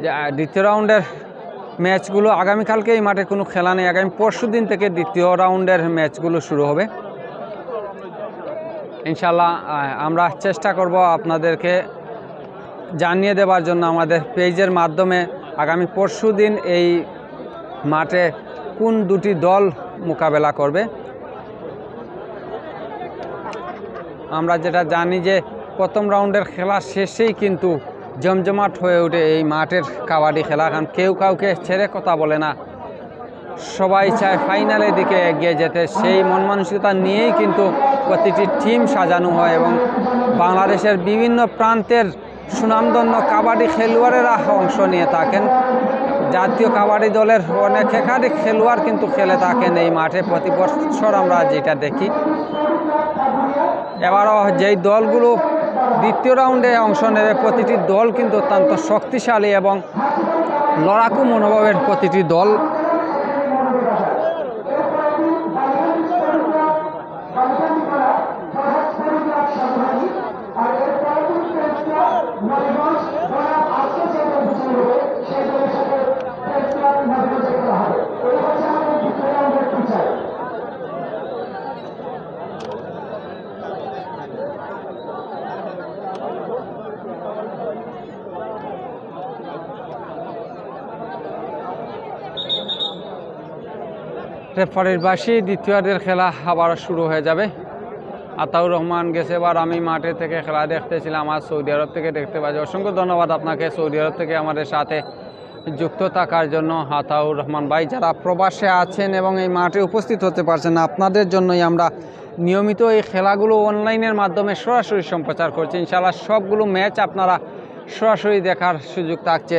যে দ্বিতীয় রাউন্ডের ম্যাচগুলো আগামীকালকে এই মাঠে কোনো খেলা নেই, আগামী পরশু দিন থেকে দ্বিতীয় রাউন্ডের ম্যাচগুলো শুরু হবে ইনশাল্লাহ। আমরা চেষ্টা করব আপনাদেরকে জানিয়ে দেওয়ার জন্য, আমাদের পেজের মাধ্যমে আগামী পরশুদিন এই মাঠে কোন দুটি দল মোকাবেলা করবে। আমরা যেটা জানি যে প্রথম রাউন্ডের খেলা শেষেই কিন্তু জমজমাট হয়ে ওঠে এই মাঠের কাবাডি খেলা, কারণ কেউ কাউকে ছেড়ে কথা বলে না, সবাই চায় ফাইনালের দিকে এগিয়ে যেতে। সেই মন মানসিকতা নিয়েই কিন্তু প্রতিটি টিম সাজানো হয় এবং বাংলাদেশের বিভিন্ন প্রান্তের সুনামধন্য কাবাডি খেলোয়াড়েরা অংশ নিয়ে থাকেন। জাতীয় কাবাডি দলের অনেক একাধিক খেলোয়াড় কিন্তু খেলে থাকেন এই মাঠে প্রতি বছর, আমরা যেটা দেখি। এবারও যেই দলগুলো দ্বিতীয় রাউন্ডে অংশ নেবে, প্রতিটি দল কিন্তু অত্যন্ত শক্তিশালী এবং লড়াকু মনোভাবের প্রতিটি দল। রেফারির বাসী দ্বিতীয়ার্ধের খেলা আবার শুরু হয়ে যাবে। আতাউর রহমান গেছে, এবার আমি মাঠে থেকে খেলা দেখতেছিলাম, আজ সৌদি আরব থেকে দেখতে পাচ্ছি। অসংখ্য ধন্যবাদ আপনাকে সৌদি আরব থেকে আমাদের সাথে যুক্ত থাকার জন্য আতাউর রহমান ভাই। যারা প্রবাসে আছেন এবং এই মাঠে উপস্থিত হতে পারছেন না, আপনাদের জন্যই আমরা নিয়মিত এই খেলাগুলো অনলাইনের মাধ্যমে সরাসরি সম্প্রচার করছি। ইনশাআল্লাহ সবগুলো ম্যাচ আপনারা সরাসরি দেখার সুযোগ থাকছে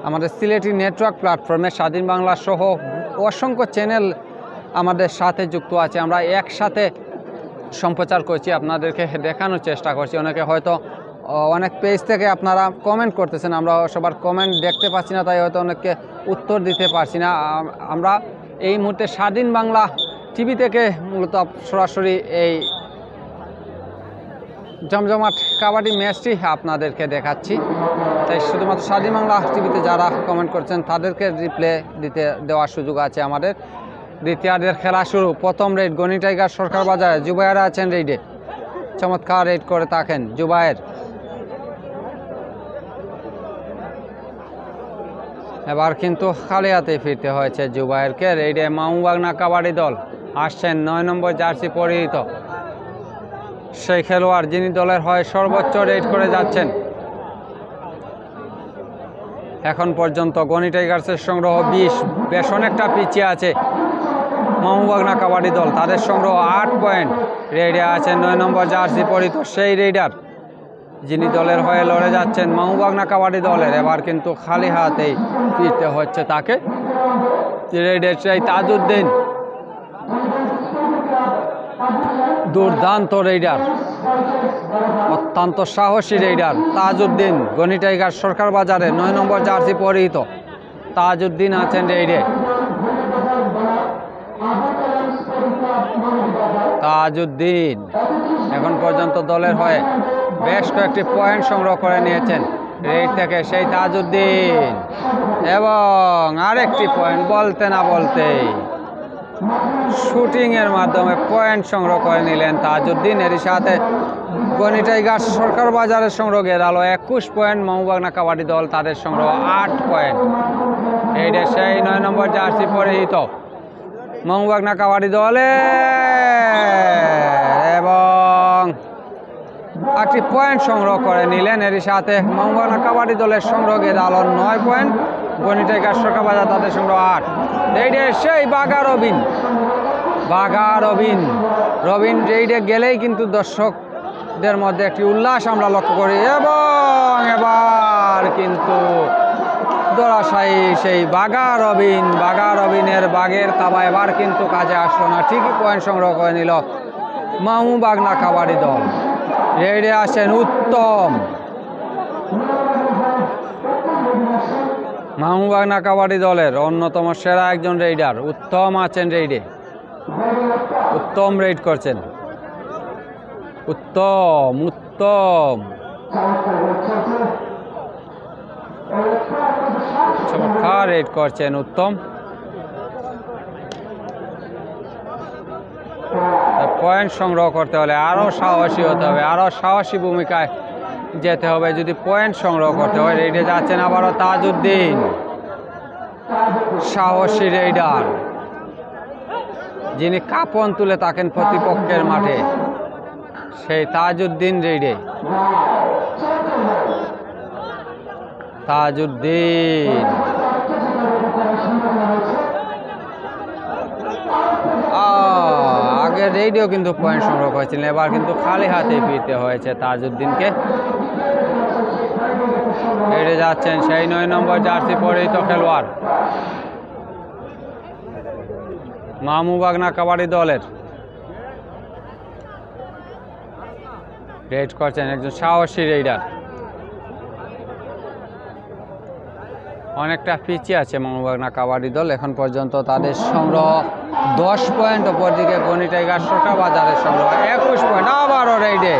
আমাদের সিলেটি নেটওয়ার্ক প্ল্যাটফর্মে। স্বাধীন বাংলা সহ অসংখ্য চ্যানেল আমাদের সাথে যুক্ত আছে, আমরা একসাথে সম্প্রচার করছি, আপনাদেরকে দেখানোর চেষ্টা করছি। অনেকে হয়তো অনেক পেজ থেকে আপনারা কমেন্ট করতেছেন, আমরা সবার কমেন্ট দেখতে পাচ্ছি না, তাই হয়তো অনেককে উত্তর দিতে পারছি না। আমরা এই মুহূর্তে স্বাধীন বাংলা টিভি থেকে মূলত সরাসরি এই জমজমাট কাবাডি ম্যাচটি আপনাদেরকে দেখাচ্ছি। তাই শুধুমাত্র স্বাধীন বাংলা টিভিতে যারা কমেন্ট করছেন তাদেরকে রিপ্লে দেওয়ার সুযোগ আছে আমাদের। দ্বিতীয়ার্ধের খেলা শুরু। প্রথম রেড গনি টাইগার সরকার বাজারে, জুবায়ের আছেন রেডে, চমৎকার রেড করে থাকেন জুবায়ের। এবার কিন্তু খালি হাতে ফিরতে হয়েছে জুবায়েরকে। রেডে মামুবাগনা কাবাডি দল আসছেন 9 নম্বর জার্সি পরিহিত সেই খেলোয়াড় যিনি দলের হয়ে সর্বোচ্চ রেড করে যাচ্ছেন এখন পর্যন্ত। গনি টাইগার্সের সংগ্রহ 20, বেশ অনেকটা পিছিয়ে আছে মামুবাগনা কাবাডি দল, তাদের সংগ্রহ 8 পয়েন্ট। রেডে আছেন 9 নম্বর জার্সি পরিহিত সেই রেডার যিনি দলের হয়ে লড়ে যাচ্ছেন মামুবাগনা কাবাডি দলের। এবার কিন্তু খালি হাতেই ফিরতে হচ্ছে তাকে। রেডের সেই তাজউদ্দিন, দুর্দান্ত রেডার, অত্যন্ত সাহসী রেডার তাজউদ্দিন। গনি টাইগার সরকার বাজারে 9 নম্বর জার্সি পরিহিত তাজউদ্দিন আছেন রেডে। তাজউদ্দিন এখন পর্যন্ত দলের হয়ে বেশ কয়েকটি পয়েন্ট সংগ্রহ করে নিয়েছেন রেড থেকে সেই তাজউদ্দিন, এবং আরেকটি পয়েন্ট বলতে না বলতেই শুটিংয়ের মাধ্যমে পয়েন্ট সংগ্রহ করে নিলেন তাজউদ্দিন। এর সাথে গনি টাইগার সরকার বাজারের সংগ্রহ গেল 21 পয়েন্ট। মামুবাগনা কাবাডি দল তাদের সংগ্রহ 8 পয়েন্ট। এইটা সেই 9 নম্বর জার্সি পরিহিত মামুবাগনা কাবাডি দলে, এবং একটি পয়েন্ট সংগ্রহ করে নিলেন। এর সাথে মামুবাগনা কাবাডি দলের সংগ্রহ গেল 9 পয়েন্ট। গনি টাইগার সরকার বাজার তাদের সংগ্রহ 8। এইটা সেই বাঘা রবিন, বাঘা রবিন। রবিন রেইডে গেলেই কিন্তু দর্শকদের মধ্যে একটি উল্লাস আমরা লক্ষ্য করি, এবং এবার কিন্তু দরাশায়ী সেই বাঘা রবিন, বাঘা রবিনের বাঘের তাবা এবার কিন্তু কাজে আসলো না, ঠিকই পয়েন্ট সংগ্রহ করে নিল মামুবাগনা কাবাডি দল। রেইডে আসেন উত্তম, মামুবাগনা কাবাডি দলের অন্যতম সেরা একজন রেইডার উত্তম আছেন রেইডে। উত্তম রেইড করছেন, উত্তম উত্তম চমৎকার রেড করছেন উত্তম। পয়েন্ট সংগ্রহ করতে হলে আরও সাহসী হতে হবে, আরও সাহসী ভূমিকায় যেতে হবে যদি পয়েন্ট সংগ্রহ করতে হয়। রেডে যাচ্ছেন আবারও তাজউদ্দিন, সাহসী রেইডার, যিনি কাঁপন তুলে থাকেন প্রতিপক্ষের মাঠে, সেই তাজউদ্দিন রেইডে। তাজউদ্দিন আগের রেডিও কিন্তু পয়েন্ট সংগ্রহ করেছিলেন, এবার কিন্তু খালি হাতে ফিরতে হয়েছে তাজউদ্দিনকে। হেরে যাচ্ছেন সেই 9 নম্বর জার্সি পরিহিত খেলোয়াড় মামুবাগনা কাবাডি দলের। রেড করছেন একজন সাহসী রেইডার। অনেকটা পিছিয়ে আছে মামুবাগনা কাবাডি দল এখন পর্যন্ত। তাদের সংগ্রহ 10 পয়েন্ট, অপরদিকে গনি টাইগার সরকার বাজারের সংগ্রহ 21 পয়েন্ট। আবারও রেইডে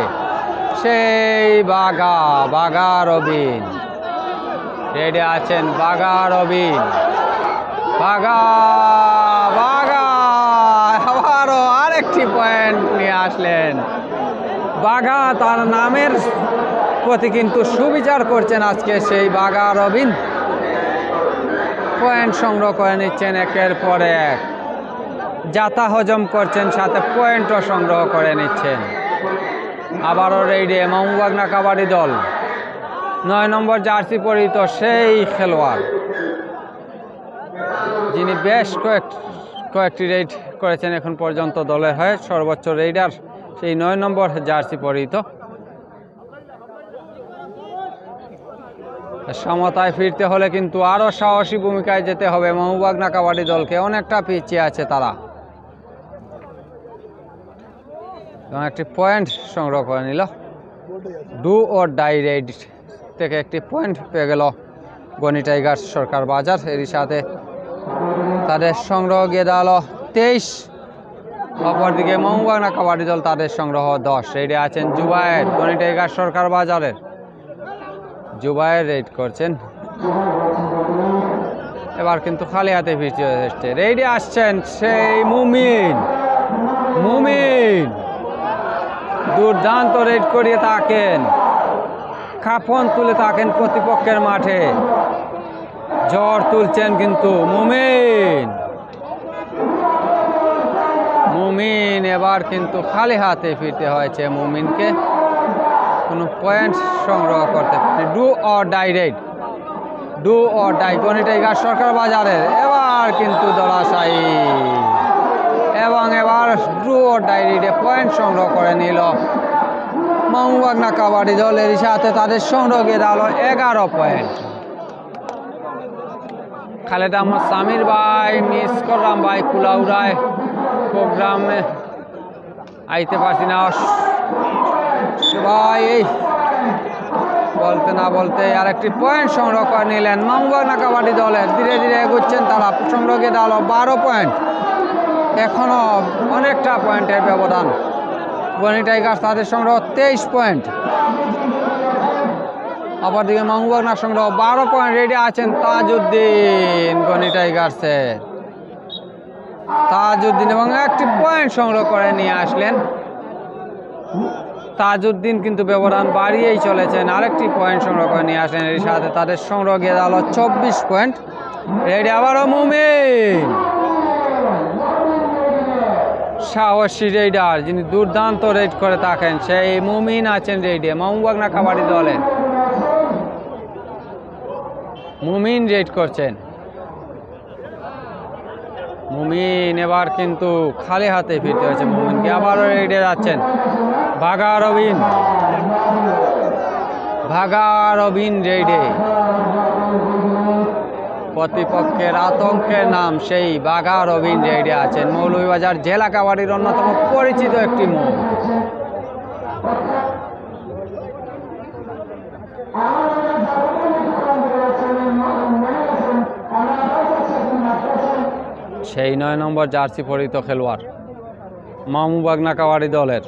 সেই বাঘা রবিন। রেডে আছেন বাঘা রবিন, বাঘা আবারও আরেকটি পয়েন্ট নিয়ে আসলেন বাঘা। তার নামের প্রতি কিন্তু সুবিচার করছেন আজকে সেই বাঘা রবিন। পয়েন্ট সংগ্রহ করে নিচ্ছেন একের পর এক, যাতা হজম করছেন, সাথে পয়েন্টও সংগ্রহ করে নিচ্ছেন। আবারও রেইডে মামুবাগনা কাবাডি দল, 9 নম্বর জার্সি পরিহিত সেই খেলোয়াড় যিনি বেশ কয়েকটি রেইড করেছেন এখন পর্যন্ত দলের হয়ে। সর্বোচ্চ রেইডার সেই 9 নম্বর জার্সি পরিহিত। সমতায় ফিরতে হলে কিন্তু আরও সাহসী ভূমিকায় যেতে হবে মামুবাগনা কাবাডি দলকে। অনেকটা পিছিয়ে আছে তারা এবং একটি পয়েন্ট সংগ্রহ করে নিল। ডু অর ডাই রেড থেকে একটি পয়েন্ট পেয়ে গেল গনি টাইগার সরকার বাজার। এরই সাথে তাদের সংগ্রহ গিয়ে দাঁড়ালো 23। অপরদিকে মামুবাগনা কাবাডি দল তাদের সংগ্রহ 10। রেডে আছেন জুবায়ের, গনি টাইগার সরকার বাজারের। জুবায়ের রেড করছেন, এবার কিন্তু খালি হাতে ফিরতে এসছে। রেডে আসছেন সেই মুমিন, দুর্দান্ত রেড করিয়ে থাকেন, কাঁপন তুলে থাকেন প্রতিপক্ষের মাঠে, ঝড় তুলছেন কিন্তু মুমিন। এবার কিন্তু খালি হাতে ফিরতে হয়েছে মুমিনকে, কোনো পয়েন্ট সংগ্রহ করতে পারে। Do or die raid, do or die Gani Tiger সরকার বাজারের। এবার কিন্তু দলাশায়ী এবং এবার ডু অর ডাই রেডে পয়েন্ট সংগ্রহ করে নিল মামুবাগনা কাবাডি দলের সাথে। তাদের সংগ্রহ গিয়ে দাঁড়ালো 11 পয়েন্ট। খালেদ আহমদ সামির ভাই, মিস করলাম ভাই, কুলাউড়ায় প্রোগ্রামে আইতে পারছি না ভাই। এই বলতে না বলতে আর একটি পয়েন্ট সংগ্রহ করে নিলেন মামুবাগনা কাবাডি দলের। ধীরে ধীরে এগোচ্ছেন তারা, সংগ্রহ গিয়ে দাঁড়ালো 12 পয়েন্ট। এখনো অনেকটা পয়েন্টের ব্যবধান। গনি টাইগার্স তাদের সংগ্রহ 23 পয়েন্ট। অপরদিকে মামুবাগনা সংগ্রহ 12 পয়েন্ট। রেডি আছেন তাজউদ্দিন গনি টাইগার্সের, তাজউদ্দিন এবং একটি পয়েন্ট সংগ্রহ করে নিয়ে আসলেন তাজউদ্দিন। কিন্তু ব্যবধান বাড়িয়েই চলেছেন, আরেকটি পয়েন্ট সংগ্রহ করে নিয়ে আসলেন। এর সাথে তাদের সংগ্রহ গিয়ে দাঁড়ালো 24 পয়েন্ট। রেডি আবারও মুমিন, সাহসী রেইডার, যিনি দুর্দান্ত রেড করে থাকেন সেই মুমিন আছেন রেডে মামুবাগনা কাবাডি দলের। মুমিন রেড করছেন, মুমিন এবার কিন্তু খালি হাতে ফিরতে হয়েছে মুমিনকে। আবারও রেডে যাচ্ছেন বাঘা রবিন রেডে। প্রতিপক্ষের আতঙ্কের নাম সেই বাঘা রবিন রেডে আছেন। মৌলভীবাজার জেলা কাবাডির অন্যতম পরিচিত একটি মুখ। সেই 9 নম্বর জার্সি পরিহিত খেলোয়াড় মামুবাগনা কাবাডি দলের।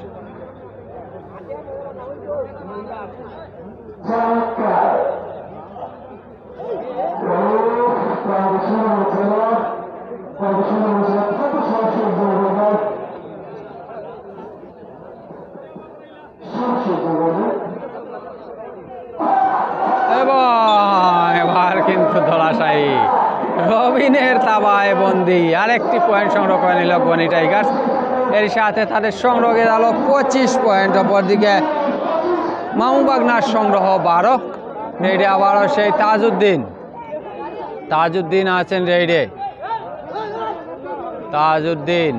দলাশাহী। রবিনের তাবায় বন্দি, আরেকটি পয়েন্ট সংগ্রহ করে নিল গনি টাইগার্স। এর সাথে তাদের সংগ্রহে গেল 25 পয়েন্ট। অপরদিকে মামুবাগনার সংগ্রহ 12। রেডে আবারও সেই তাজউদ্দিন আছেন রেডে। তাজউদ্দিন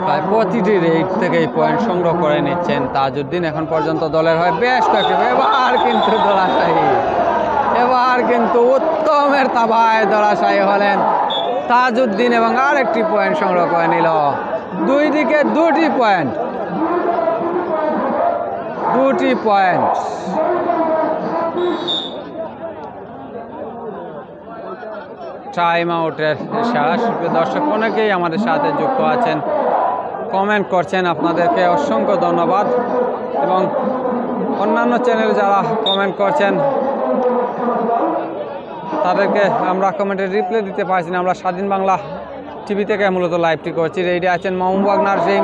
প্রায় প্রতিটি রেড থেকেই পয়েন্ট সংগ্রহ করে নিচ্ছেন তাজউদ্দিন। এখন পর্যন্ত দলের হয় বেশ কয়েকটি। এবার কিন্তু দলাশাহী, এবার কিন্তু উত্তমের তাবায় দলাশাহী হলেন তাজউদ্দিন এবং আরেকটি পয়েন্ট সংগ্রহ করে নিল। দুই দিকে দুটি পয়েন্ট। টাইম আউটের সারা দর্শক অনেকেই আমাদের সাথে যুক্ত আছেন, কমেন্ট করছেন, আপনাদেরকে অসংখ্য ধন্যবাদ। এবং অন্যান্য চ্যানেল যারা কমেন্ট করছেন তাদেরকে আমরা কমেন্টে রিপ্লাই দিতে পারছি না। আমরা স্বাধীন বাংলা টিভি থেকে মূলত লাইভটি করছি। রেডে আছেন মামুবাগনার সেই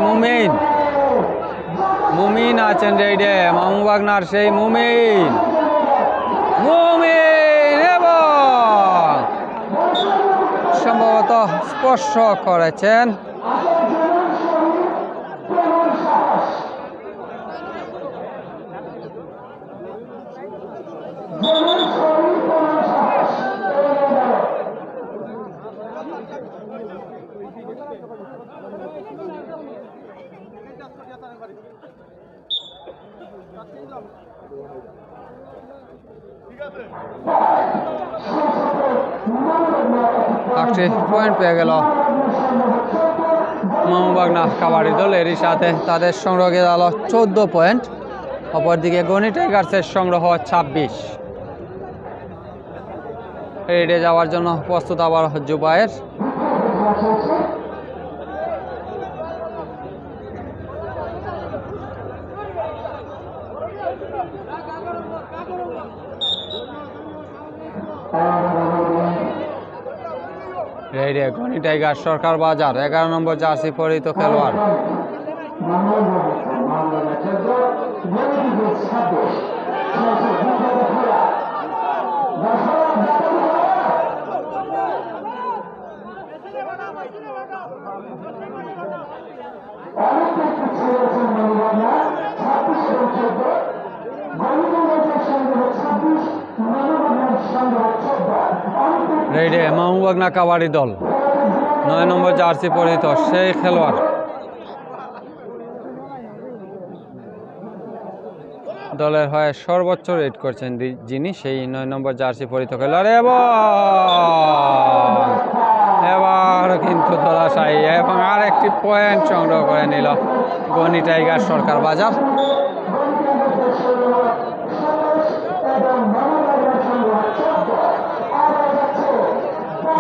মুমিন আছেন রেডে। মামুবাগনার সেই মুমিন এবং সম্ভবত স্পর্শ করেছেন। একটি পয়েন্ট পেয়ে গেল মামুবাগনা কাবাডি দল। এরই সাথে তাদের সংগ্রহে গেল 14 পয়েন্ট। অপরদিকে গনি টাইগার্সের সংগ্রহ 26। রেডে যাওয়ার জন্য প্রস্তুত আবার জুবায়ের। রেডে গনি টাইগার সরকার বাজার 11 নম্বর জার্সি পরিহিত খেলোয়াড়। রেডে মামুবাগনা কাবাডি দল 9 নম্বর জার্সি পরিহিত সেই খেলোয়াড়। দলের হয়ে সর্বোচ্চ রেড করছেন যিনি, সেই 9 নম্বর জার্সি পরিহিত খেলোয়াড়। এবার কিন্তু দলাশাহী এবং আরেকটি পয়েন্ট সংগ্রহ করে নিল গনি টাইগার সরকার বাজার।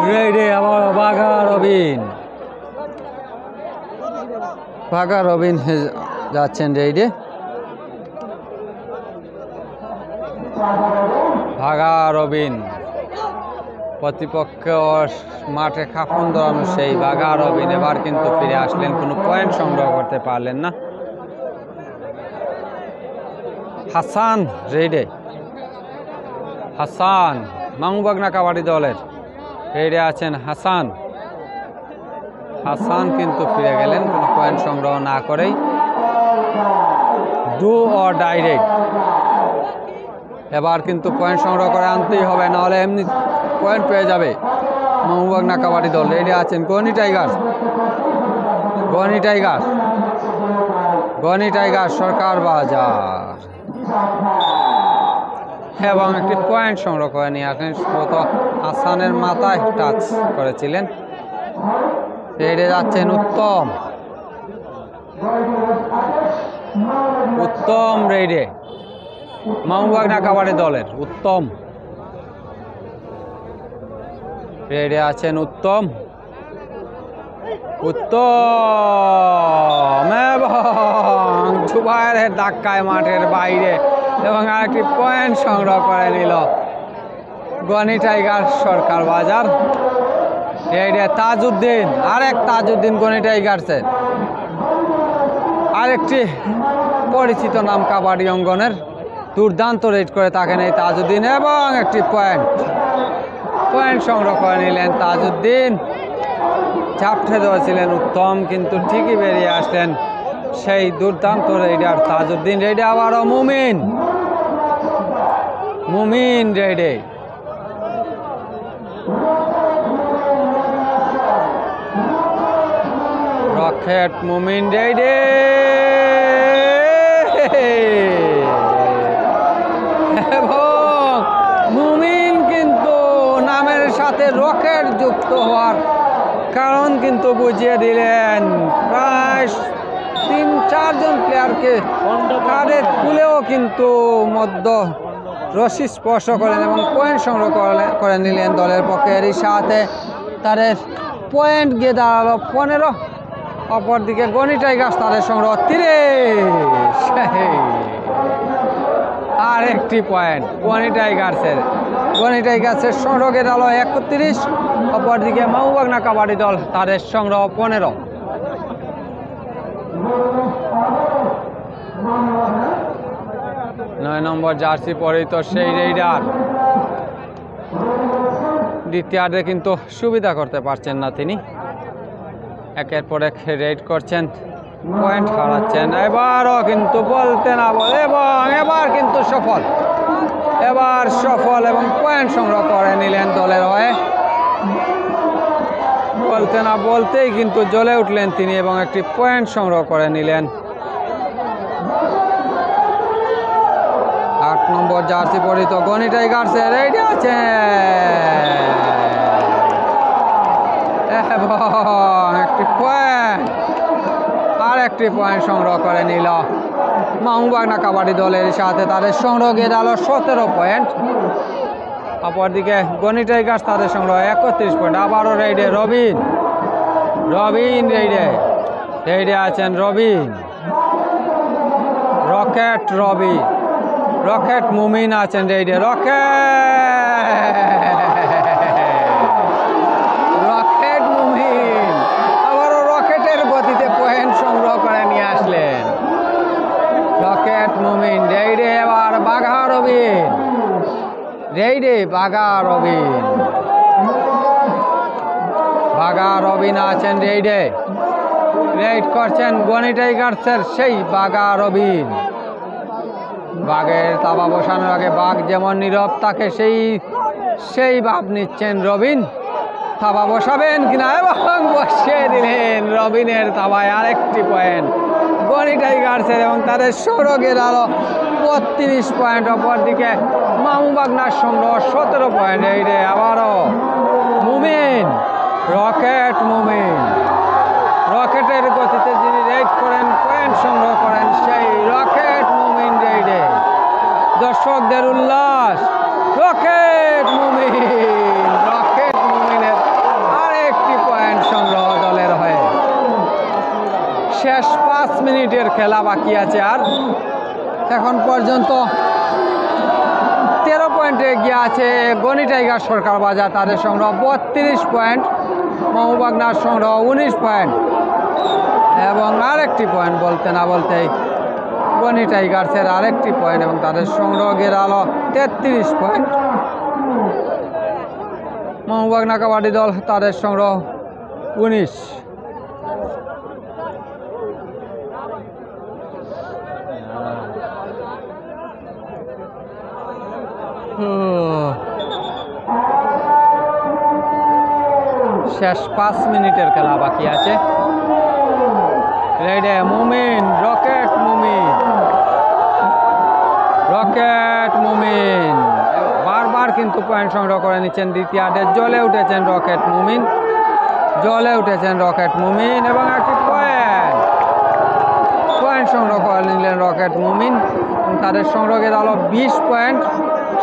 রেডে আবার বাঘা রবিন যাচ্ছেন রেডে। ভাগা রবিন প্রতিপক্ষ মাঠে খাফন ধরানো সেই বাঘা রবিন এবার কিন্তু ফিরে আসলেন, কোনো পয়েন্ট সংগ্রহ করতে পারলেন না। হাসান রেডে, হাসান মামুবাগনা কাবাডি দলের রেডে আছেন হাসান। হাসান কিন্তু ফিরে গেলেন কোনো পয়েন্ট সংগ্রহ না করেই। ডু অর ডাইরেক্ট, এবার কিন্তু পয়েন্ট সংগ্রহ করে আনতেই হবে, নাহলে এমনি পয়েন্ট পেয়ে যাবে মামুবাগনা কাবাডি দল। রেডি আছেন গনি টাইগার সরকার বাজার এবং একটি পয়েন্ট সংগ্রহ করে নিয়ে আসেন। হাসানের মাথায় টাচ করেছিলেন। রেডে যাচ্ছেন উত্তম রেডে মামুবাগনা কাবাডি দলের উত্তম। রেডে আছেন উত্তম এবং জুবায়ের ধাক্কায় মাঠের বাইরে এবং আরেকটি পয়েন্ট সংগ্রহ করে নিল গনি টাইগার সরকার বাজার। রেডে তাজউদ্দিন, আরেক তাজউদ্দিন গনি টাইগার্সের, আরেকটি পরিচিত নাম কাবাডি অঙ্গনের, দুর্দান্ত রেড করে থাকেন এই তাজউদ্দিন এবং একটি পয়েন্ট সংগ্রহ করে নিলেন তাজউদ্দিন। ঝাপটে ধরেছিলেন উত্তম, কিন্তু ঠিকই বেরিয়ে আসলেন সেই দুর্দান্ত রেডার তাজউদ্দিন। রেডে আবারও মুমিন রেডে রকেট মুমিন রেডে এবং মুমিন কিন্তু নামের সাথে রকেট যুক্ত হওয়ার কারণ কিন্তু বুঝিয়ে দিলেন। প্রায় 3-4 জন প্লেয়ারকে কাঁধে তুলেও কিন্তু মধ্য রশি স্পর্শ করেন এবং পয়েন্ট সংগ্রহ করে নিলেন দলের পক্ষে। এরই সাথে তাদের পয়েন্ট গিয়ে দাঁড়ালো 15। অপরদিকে গনি টাইগার্স তাদের সংগ্রহ 30। আর একটি পয়েন্ট গনি টাইগার্সের সংগ্রহ গিয়ে দাঁড়ালো 31। অপরদিকে মাউবাগনা কাবাডি দল তাদের সংগ্রহ 15। 9 নম্বর জার্সি পরিহিত সেই রেইডার দ্বিতীয়ার্ধে কিন্তু সুবিধা করতে পারছেন না তিনি। একের পর এক রেড করছেন, পয়েন্ট হারাচ্ছেন। এবারও কিন্তু বলতে না বলে এবং এবার কিন্তু সফল এবং পয়েন্ট সংগ্রহ করে নিলেন দলের হয়ে। বলতে না বলতেই কিন্তু জ্বলে উঠলেন তিনি এবং একটি পয়েন্ট সংগ্রহ করে নিলেন। 8 নম্বর জার্সি পরিহিত গনি টাইগার্সের রেডি আছে এবং একটি পয়েন্ট সংগ্রহ করে নিল মাউবাগনা কাবাডি দলের সাথে। তাদের সংগ্রহ গিয়ে গেল 17 পয়েন্ট। অপরদিকে গনি টাইগার্স তাদের সংগ্রহ 31 পয়েন্ট। আবারও রেডে রবিন রেডে আছেন রকেট মুমিন আছেন রেডে। রকেট মুমিন আবারও রকেটের গতিতে পয়েন্ট সংগ্রহ করে নিয়ে আসলেন রকেট মুমিন রেডে। এবার বাঘা রবিন আছেন রেডে। রেড করছেন গনি টাইগার্সের সেই বাঘা রবিন। বাঘের তাবা বসানোর আগে বাঘ যেমন নীরব তাকে সেই ভাব নিচ্ছেন রবিন। থাবা বসাবেন কিনা এবং বসিয়ে দিলেন রবিনের থাবায় আরেকটি পয়েন্ট গনি টাইগার্সের এবং তাদের সৌরগের আলো 32 পয়েন্ট। অপরদিকে মাউবাগনার সংগ্রহ 17 পয়েন্ট। এই রে আবারও রকেটের গতিতে যিনি রেড করেন পয়েন্ট সংগ্রহ করেন সেই রকেট মুমিন রেডে। দর্শকদের উল্লাস রকেট মুমিনের আরেকটি পয়েন্ট সংগ্রহ দলের হয়ে। শেষ 5 মিনিটের খেলা বাকি আছে আর এখন পর্যন্ত 13 পয়েন্টে এগিয়ে আছে গনি টাইগার সরকার বাজার। তাদের সংগ্রহ 32 পয়েন্ট। মাউবাগনার সংগ্রহ 19 পয়েন্ট এবং আরেকটি পয়েন্ট বলতে না বলতেই গনি টাইগার্সের আরেকটি পয়েন্ট এবং তাদের সংগ্রহ গের আলো 33 পয়েন্ট। মাউবাগনা কাবাডি দল তাদের সংগ্রহ 19। শেষ 5 মিনিটের খেলা বাকি আছে। রেডে রকেট মুমিন বারবার কিন্তু পয়েন্ট সংগ্রহ করে নিচ্ছেন। দ্বিতীয়ার্ধে জ্বলে উঠেছেন রকেট মুমিন এবং একটি পয়েন্ট সংগ্রহ করে নিলেন রকেট মুমিন। তাদের সংগ্রহে হলো 20 পয়েন্ট।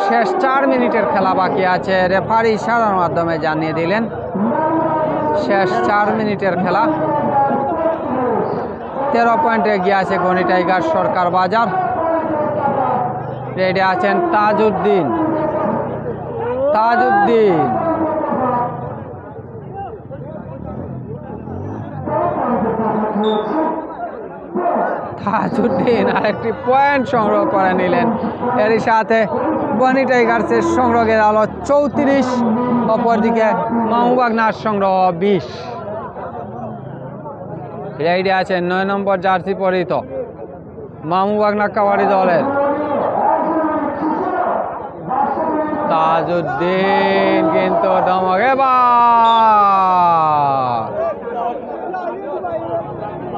শেষ 4 মিনিটের খেলা বাকি আছে। রেফারি ইশারার মাধ্যমে জানিয়ে দিলেন শেষ 4 মিনিটের খেলা। 13 পয়েন্টে এগিয়ে আছে গনি টাইগার সরকার বাজার। রেডে আছেন তাজউদ্দিন তাজউদ্দিন আরেকটি পয়েন্ট সংগ্রহ করে নিলেন। এরই সাথে বনি টাইগার্সের সংগ্রহ গেল 34, অপরদিকে মামুবাগনার সংগ্রহ 20। রেডি আছেন 9 নম্বর জার্সি পরিহিত মামুবাগনা কাবাডি দলের তাজউদ্দিন, কিন্তু ধমক এবার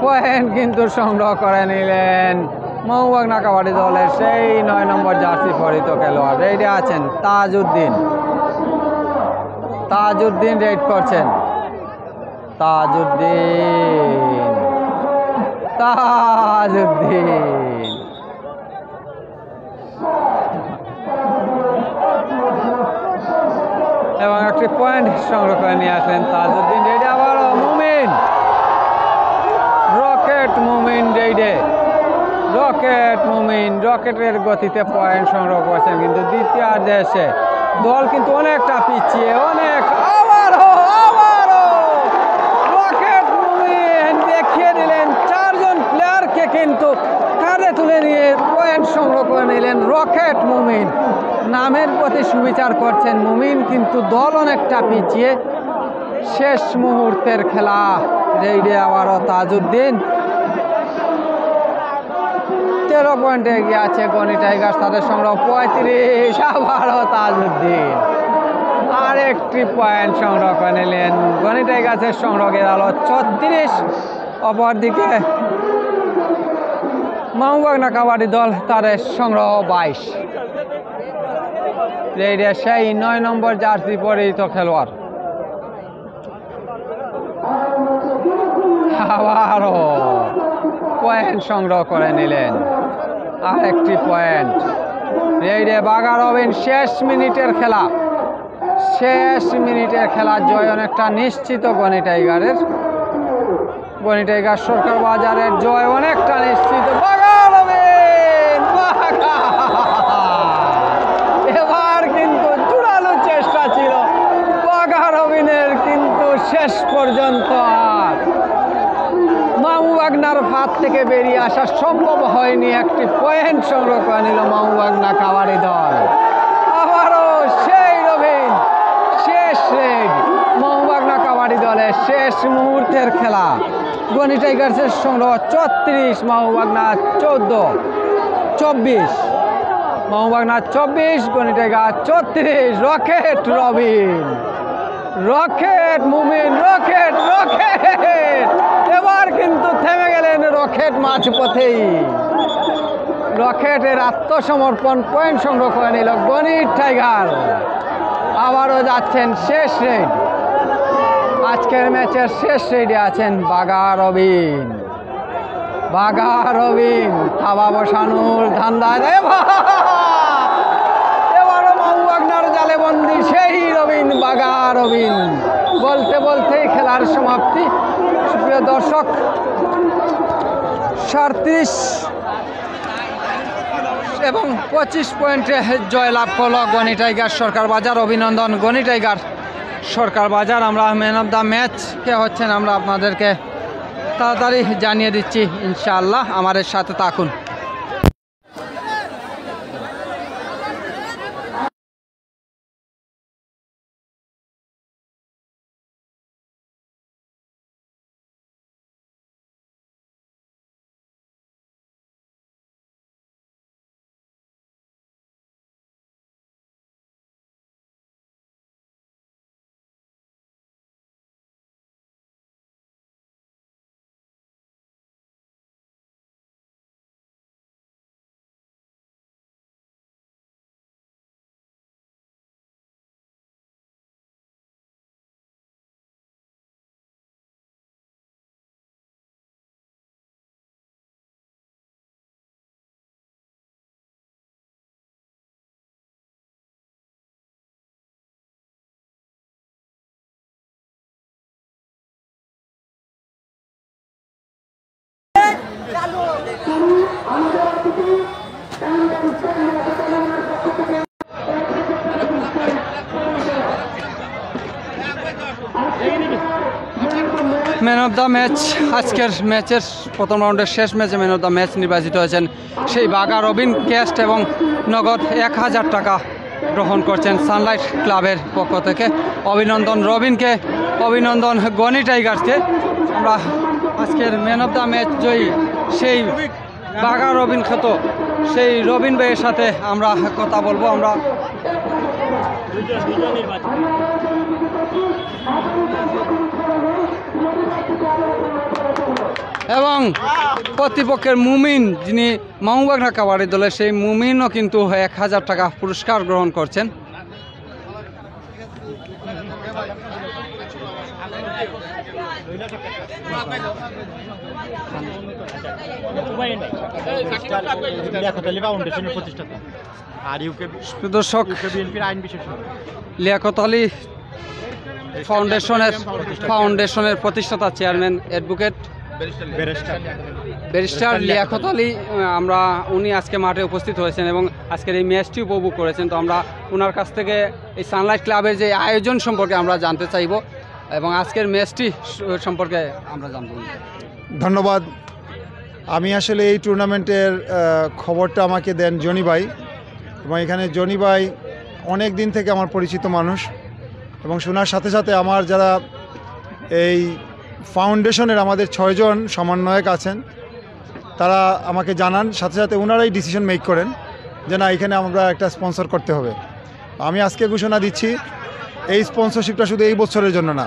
পয়েন্ট কিন্তু সংগ্রহ করে নিলেন মামুবাগনা কাবাডি দলের সেই 9 নম্বর জার্সি পরিহিত খেলোয়াড়। রেডি আছেন তাজউদ্দিন। তাজউদ্দিন রেড করছেন। তাজউদ্দিন এবং একটি পয়েন্ট সংগ্রহ করে নিয়ে আসলেন তাজউদ্দিন। রেডি আবারও মুমিন, রকেট মুমিন রেডে। রকেটের গতিতে পয়েন্ট সংগ্রহ করছেন, কিন্তু দ্বিতীয়ার্ধে এসে দল কিন্তু অনেকটা পিছিয়ে, আবারও রকেট মুমিন দেখিয়ে দিলেন। 4 জন প্লেয়ারকে কিন্তু কাঁধে তুলে নিয়ে পয়েন্ট সংগ্রহ করে নিলেন রকেট মুমিন। নামের প্রতি সুবিচার করছেন মুমিন, কিন্তু দল অনেকটা পিছিয়ে। শেষ মুহূর্তের খেলা। রেডে আবারও তাজউদ্দিন 13 পয়েন্টে এগিয়ে আছে গনি টাইগার্স, তাদের সংগ্রহ 35। আবারও তাজউদ্দিন আরেকটি পয়েন্ট সংগ্রহ করে নিলেন। গনি টাইগার্সের সংগ্রহ গেল 36, অপরদিকে মামুবাগনা কাবাডি দল তাদের সংগ্রহ 22। রেডে সেই 9 নম্বর জার্সি পরিহিত খেলোয়াড় আবারও পয়েন্ট সংগ্রহ করে নিলেন। আরেকটি পয়েন্ট। রেডে বাগারবিন। শেষ মিনিটের খেলা জয় অনেকটা নিশ্চিত গনি টাইগারের। গনি টাইগার সরকার বাজারের জয় অনেকটা নিশ্চিত। এবার কিন্তু জোরালো চেষ্টা ছিল বাগারবিনের, কিন্তু শেষ পর্যন্ত আর মামুবাগনার ফাঁদ থেকে বেরিয়ে আসা সম্ভব হয়নি। একটি পয়েন্ট সংগ্রহ করে নিল মামুবাগনা কাবাডি দল। আবারও সেই রবিন, শেষ রেড মামুবাগনা কাবাডি দলের শেষ মুহূর্তের খেলা। গনি টাইগার্সের সংগ্রহ 34, মামুবাগনা 24। মামুবাগনা 24, Gani tiger 34। Rocket Robin, rocket মুমিন, রকেট এবার কিন্তু থেমে গেলেন রকেট মাঝপথেই। রকেটের আত্মসমর্পণ, পয়েন্ট সংগ্রহ করে নিল গনি টাইগার। আবারও যাচ্ছেন শেষ রেড। আজকের ম্যাচের শেষ রেডে আছেন বাগারবিন। থাবা বসানোর ধান্দায় এবারও মামুবাগনার জালে বন্দী সেই রবিন, বাগারবিন। বলতেই খেলার সমাপ্তি। সুপ্রিয় দর্শক, 37 এবং 25 পয়েন্টে জয়লাভ করল গনি টাইগার সরকার বাজার। অভিনন্দন গনি টাইগার সরকার বাজার। আমরা ম্যান অফ দ্য ম্যাচ কে হচ্ছেন আমরা আপনাদেরকে তাড়াতাড়ি জানিয়ে দিচ্ছি ইনশাআল্লাহ। আমাদের সাথে থাকুন। ম্যান অফ দ্য ম্যাচ, আজকের ম্যাচের প্রথম রাউন্ডের শেষ ম্যাচে ম্যান অফ দ্য ম্যাচ নির্বাচিত হয়েছেন সেই বাঘা রবিন ক্যাস্ট এবং নগদ 1000 টাকা গ্রহণ করছেন সানলাইট ক্লাবের পক্ষ থেকে। অভিনন্দন রবিনকে, অভিনন্দন গনি টাইগার্সকে। আমরা আজকের ম্যান অফ দ্য ম্যাচ জয়ী সেই বাঘা রবিন খ্যাত সেই রবিন ভাইয়ের সাথে আমরা কথা বলবো। আমরা এবং প্রতিপক্ষের মুমিন, যিনি মামুবাগনা কাবাডি দলের, সেই মুমিনও কিন্তু 1000 টাকা পুরস্কার গ্রহণ করছেন। দর্শক, লিয়াকত আলী ফাউন্ডেশনের প্রতিষ্ঠাতা chairman advocate barrister Liaquat Ali, উনি আজকে মাঠে উপস্থিত হয়েছেন এবং আজকের এই ম্যাচটি উপভোগ করেছেন। তো আমরা ওনার কাছ থেকে এই সানলাইট ক্লাবের যে আয়োজন সম্পর্কে আমরা জানতে চাইব এবং আজকের ম্যাচটি সম্পর্কে আমরা জানব। ধন্যবাদ। আমি আসলে এই টুর্নামেন্টের খবরটা আমাকে দেন জনি ভাই, এবং এখানে জনি ভাই অনেক দিন থেকে আমার পরিচিত মানুষ, এবং শোনার সাথে সাথে আমার যারা এই ফাউন্ডেশনের আমাদের 6 জন সমন্বয়ক আছেন তারা আমাকে জানান, সাথে সাথে ওনারাই ডিসিশন মেক করেন যে না, এখানে আমরা একটা স্পন্সর করতে হবে। আমি আজকে ঘোষণা দিচ্ছি, এই স্পন্সরশিপটা শুধু এই বছরের জন্য না,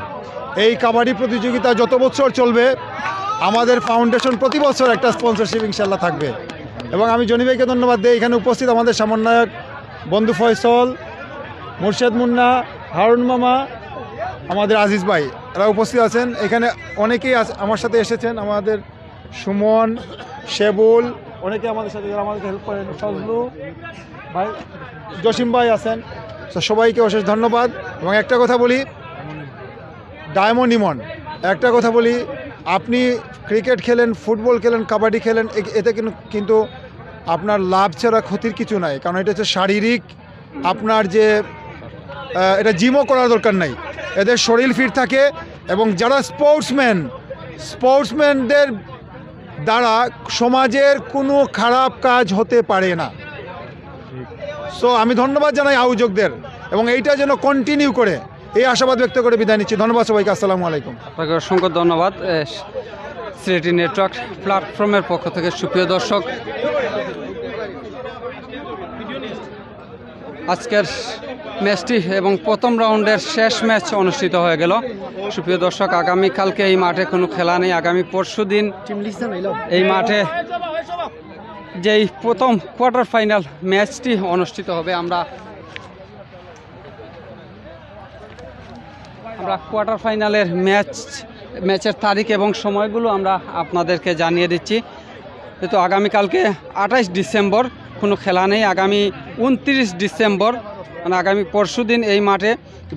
এই কাবাডি প্রতিযোগিতা যত বছর চলবে আমাদের ফাউন্ডেশন প্রতি বছর একটা স্পন্সরশিপ ইনশাল্লাহ থাকবে। এবং আমি জনি ভাইকে ধন্যবাদ দিই, এখানে উপস্থিত আমাদের সমন্বয়ক বন্ধু ফয়সল, মুর্শেদ মুন্না, হারুন মামা, আমাদের আজিজ ভাই, এরা উপস্থিত আছেন। এখানে অনেকেই আমার সাথে এসেছেন, আমাদের সুমন, শেবুল, অনেকে আমাদের সাথে যারা আমাদেরকে হেল্প করেন, ফজলু ভাই, জসিম ভাই আছেন। তো সবাইকে অশেষ ধন্যবাদ। এবং একটা কথা বলি, ডায়মন্ড ইমন, একটা কথা বলি, আপনি ক্রিকেট খেলেন, ফুটবল খেলেন, কাবাডি খেলেন, এতে কিন্তু আপনার লাভ ছাড়া ক্ষতির কিছু নাই। কারণ এটা হচ্ছে শারীরিক, আপনার যে এটা জিমও করার দরকার নাই, এদের শরীর ফিট থাকে। এবং যারা স্পোর্টসম্যানদের দ্বারা সমাজের কোনো খারাপ কাজ হতে পারে না। সো আমি ধন্যবাদ জানাই আয়োজকদের, এবং এইটা যেন কন্টিনিউ করে, এই আশাবাদ ব্যক্ত করে বিদায় নিচ্ছি। ধন্যবাদ সবাইকে, আসসালামু আলাইকুম। আপনাকে অসংখ্য ধন্যবাদ সিলেটি নেটওয়ার্ক প্ল্যাটফর্মের পক্ষ থেকে। সুপ্রিয় দর্শক, আজকের ম্যাচটি এবং প্রথম রাউন্ডের শেষ ম্যাচ অনুষ্ঠিত হয়ে গেল। সুপ্রিয় দর্শক, আগামীকালকে এই মাঠে কোনো খেলা নেই। আগামী পরশুদিন এই মাঠে যেই প্রথম কোয়ার্টার ফাইনাল ম্যাচটি অনুষ্ঠিত হবে। আমরা কোয়ার্টার ফাইনালের ম্যাচের তারিখ এবং সময়গুলো আমরা আপনাদেরকে জানিয়ে দিচ্ছি। যেহেতু আগামীকালকে 28 ডিসেম্বর কোনো খেলা নেই, আগামী 29 ডিসেম্বর মানে আগামী পরশুদিন এই মাঠে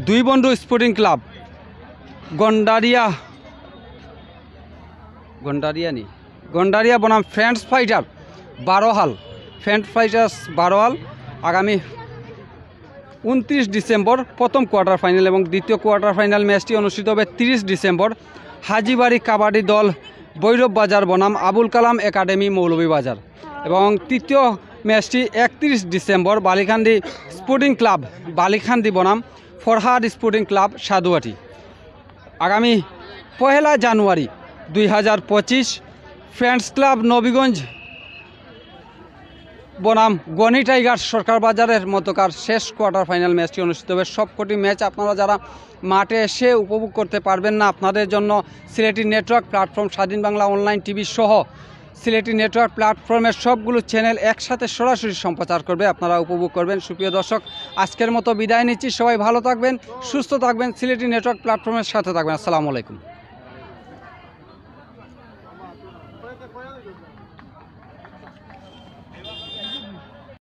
দুই বন্ধু স্পোর্টিং ক্লাব গন্ডারিয়া বনাম ফ্রেন্ডস ফাইটার বারোহাল আগামী 29 ডিসেম্বর প্রথম কোয়ার্টার ফাইনাল, এবং দ্বিতীয় কোয়ার্টার ফাইনাল ম্যাচটি অনুষ্ঠিত হবে 30 ডিসেম্বর হাজিবাড়ি কাবাডি দল ভৈরব বাজার বনাম আবুল কালাম একাডেমি মৌলভীবাজার, এবং তৃতীয় ম্যাচটি 31 ডিসেম্বর বালিখান্দি স্পোর্টিং ক্লাব বালিখান্দি বনাম ফরহাদ স্পোর্টিং ক্লাব সাধুয়াটি। আগামী 1 জানুয়ারি 2025 ফ্রেন্ডস ক্লাব নবীগঞ্জ বনাম গনি টাইগার্স সরকার বাজারের মধ্যকার শেষ কোয়ার্টার ফাইনাল ম্যাচটি অনুষ্ঠিত হবে। সবকটি ম্যাচ আপনারা যারা মাঠে এসে উপভোগ করতে পারবেন না, আপনাদের জন্য সিলেটি নেটওয়ার্ক প্ল্যাটফর্ম, স্বাধীন বাংলা অনলাইন টিভি সহ সিলেটি নেটওয়ার্ক প্ল্যাটফর্মের সবগুলো চ্যানেল একসাথে সরাসরি সম্প্রচার করবে, আপনারা উপভোগ করবেন। সুপ্রিয় দর্শক, আজকের মতো বিদায় নিচ্ছি। সবাই ভালো থাকবেন, সুস্থ থাকবেন, সিলেটি নেটওয়ার্ক প্ল্যাটফর্মের সাথে থাকবেন। আসসালামু আলাইকুম।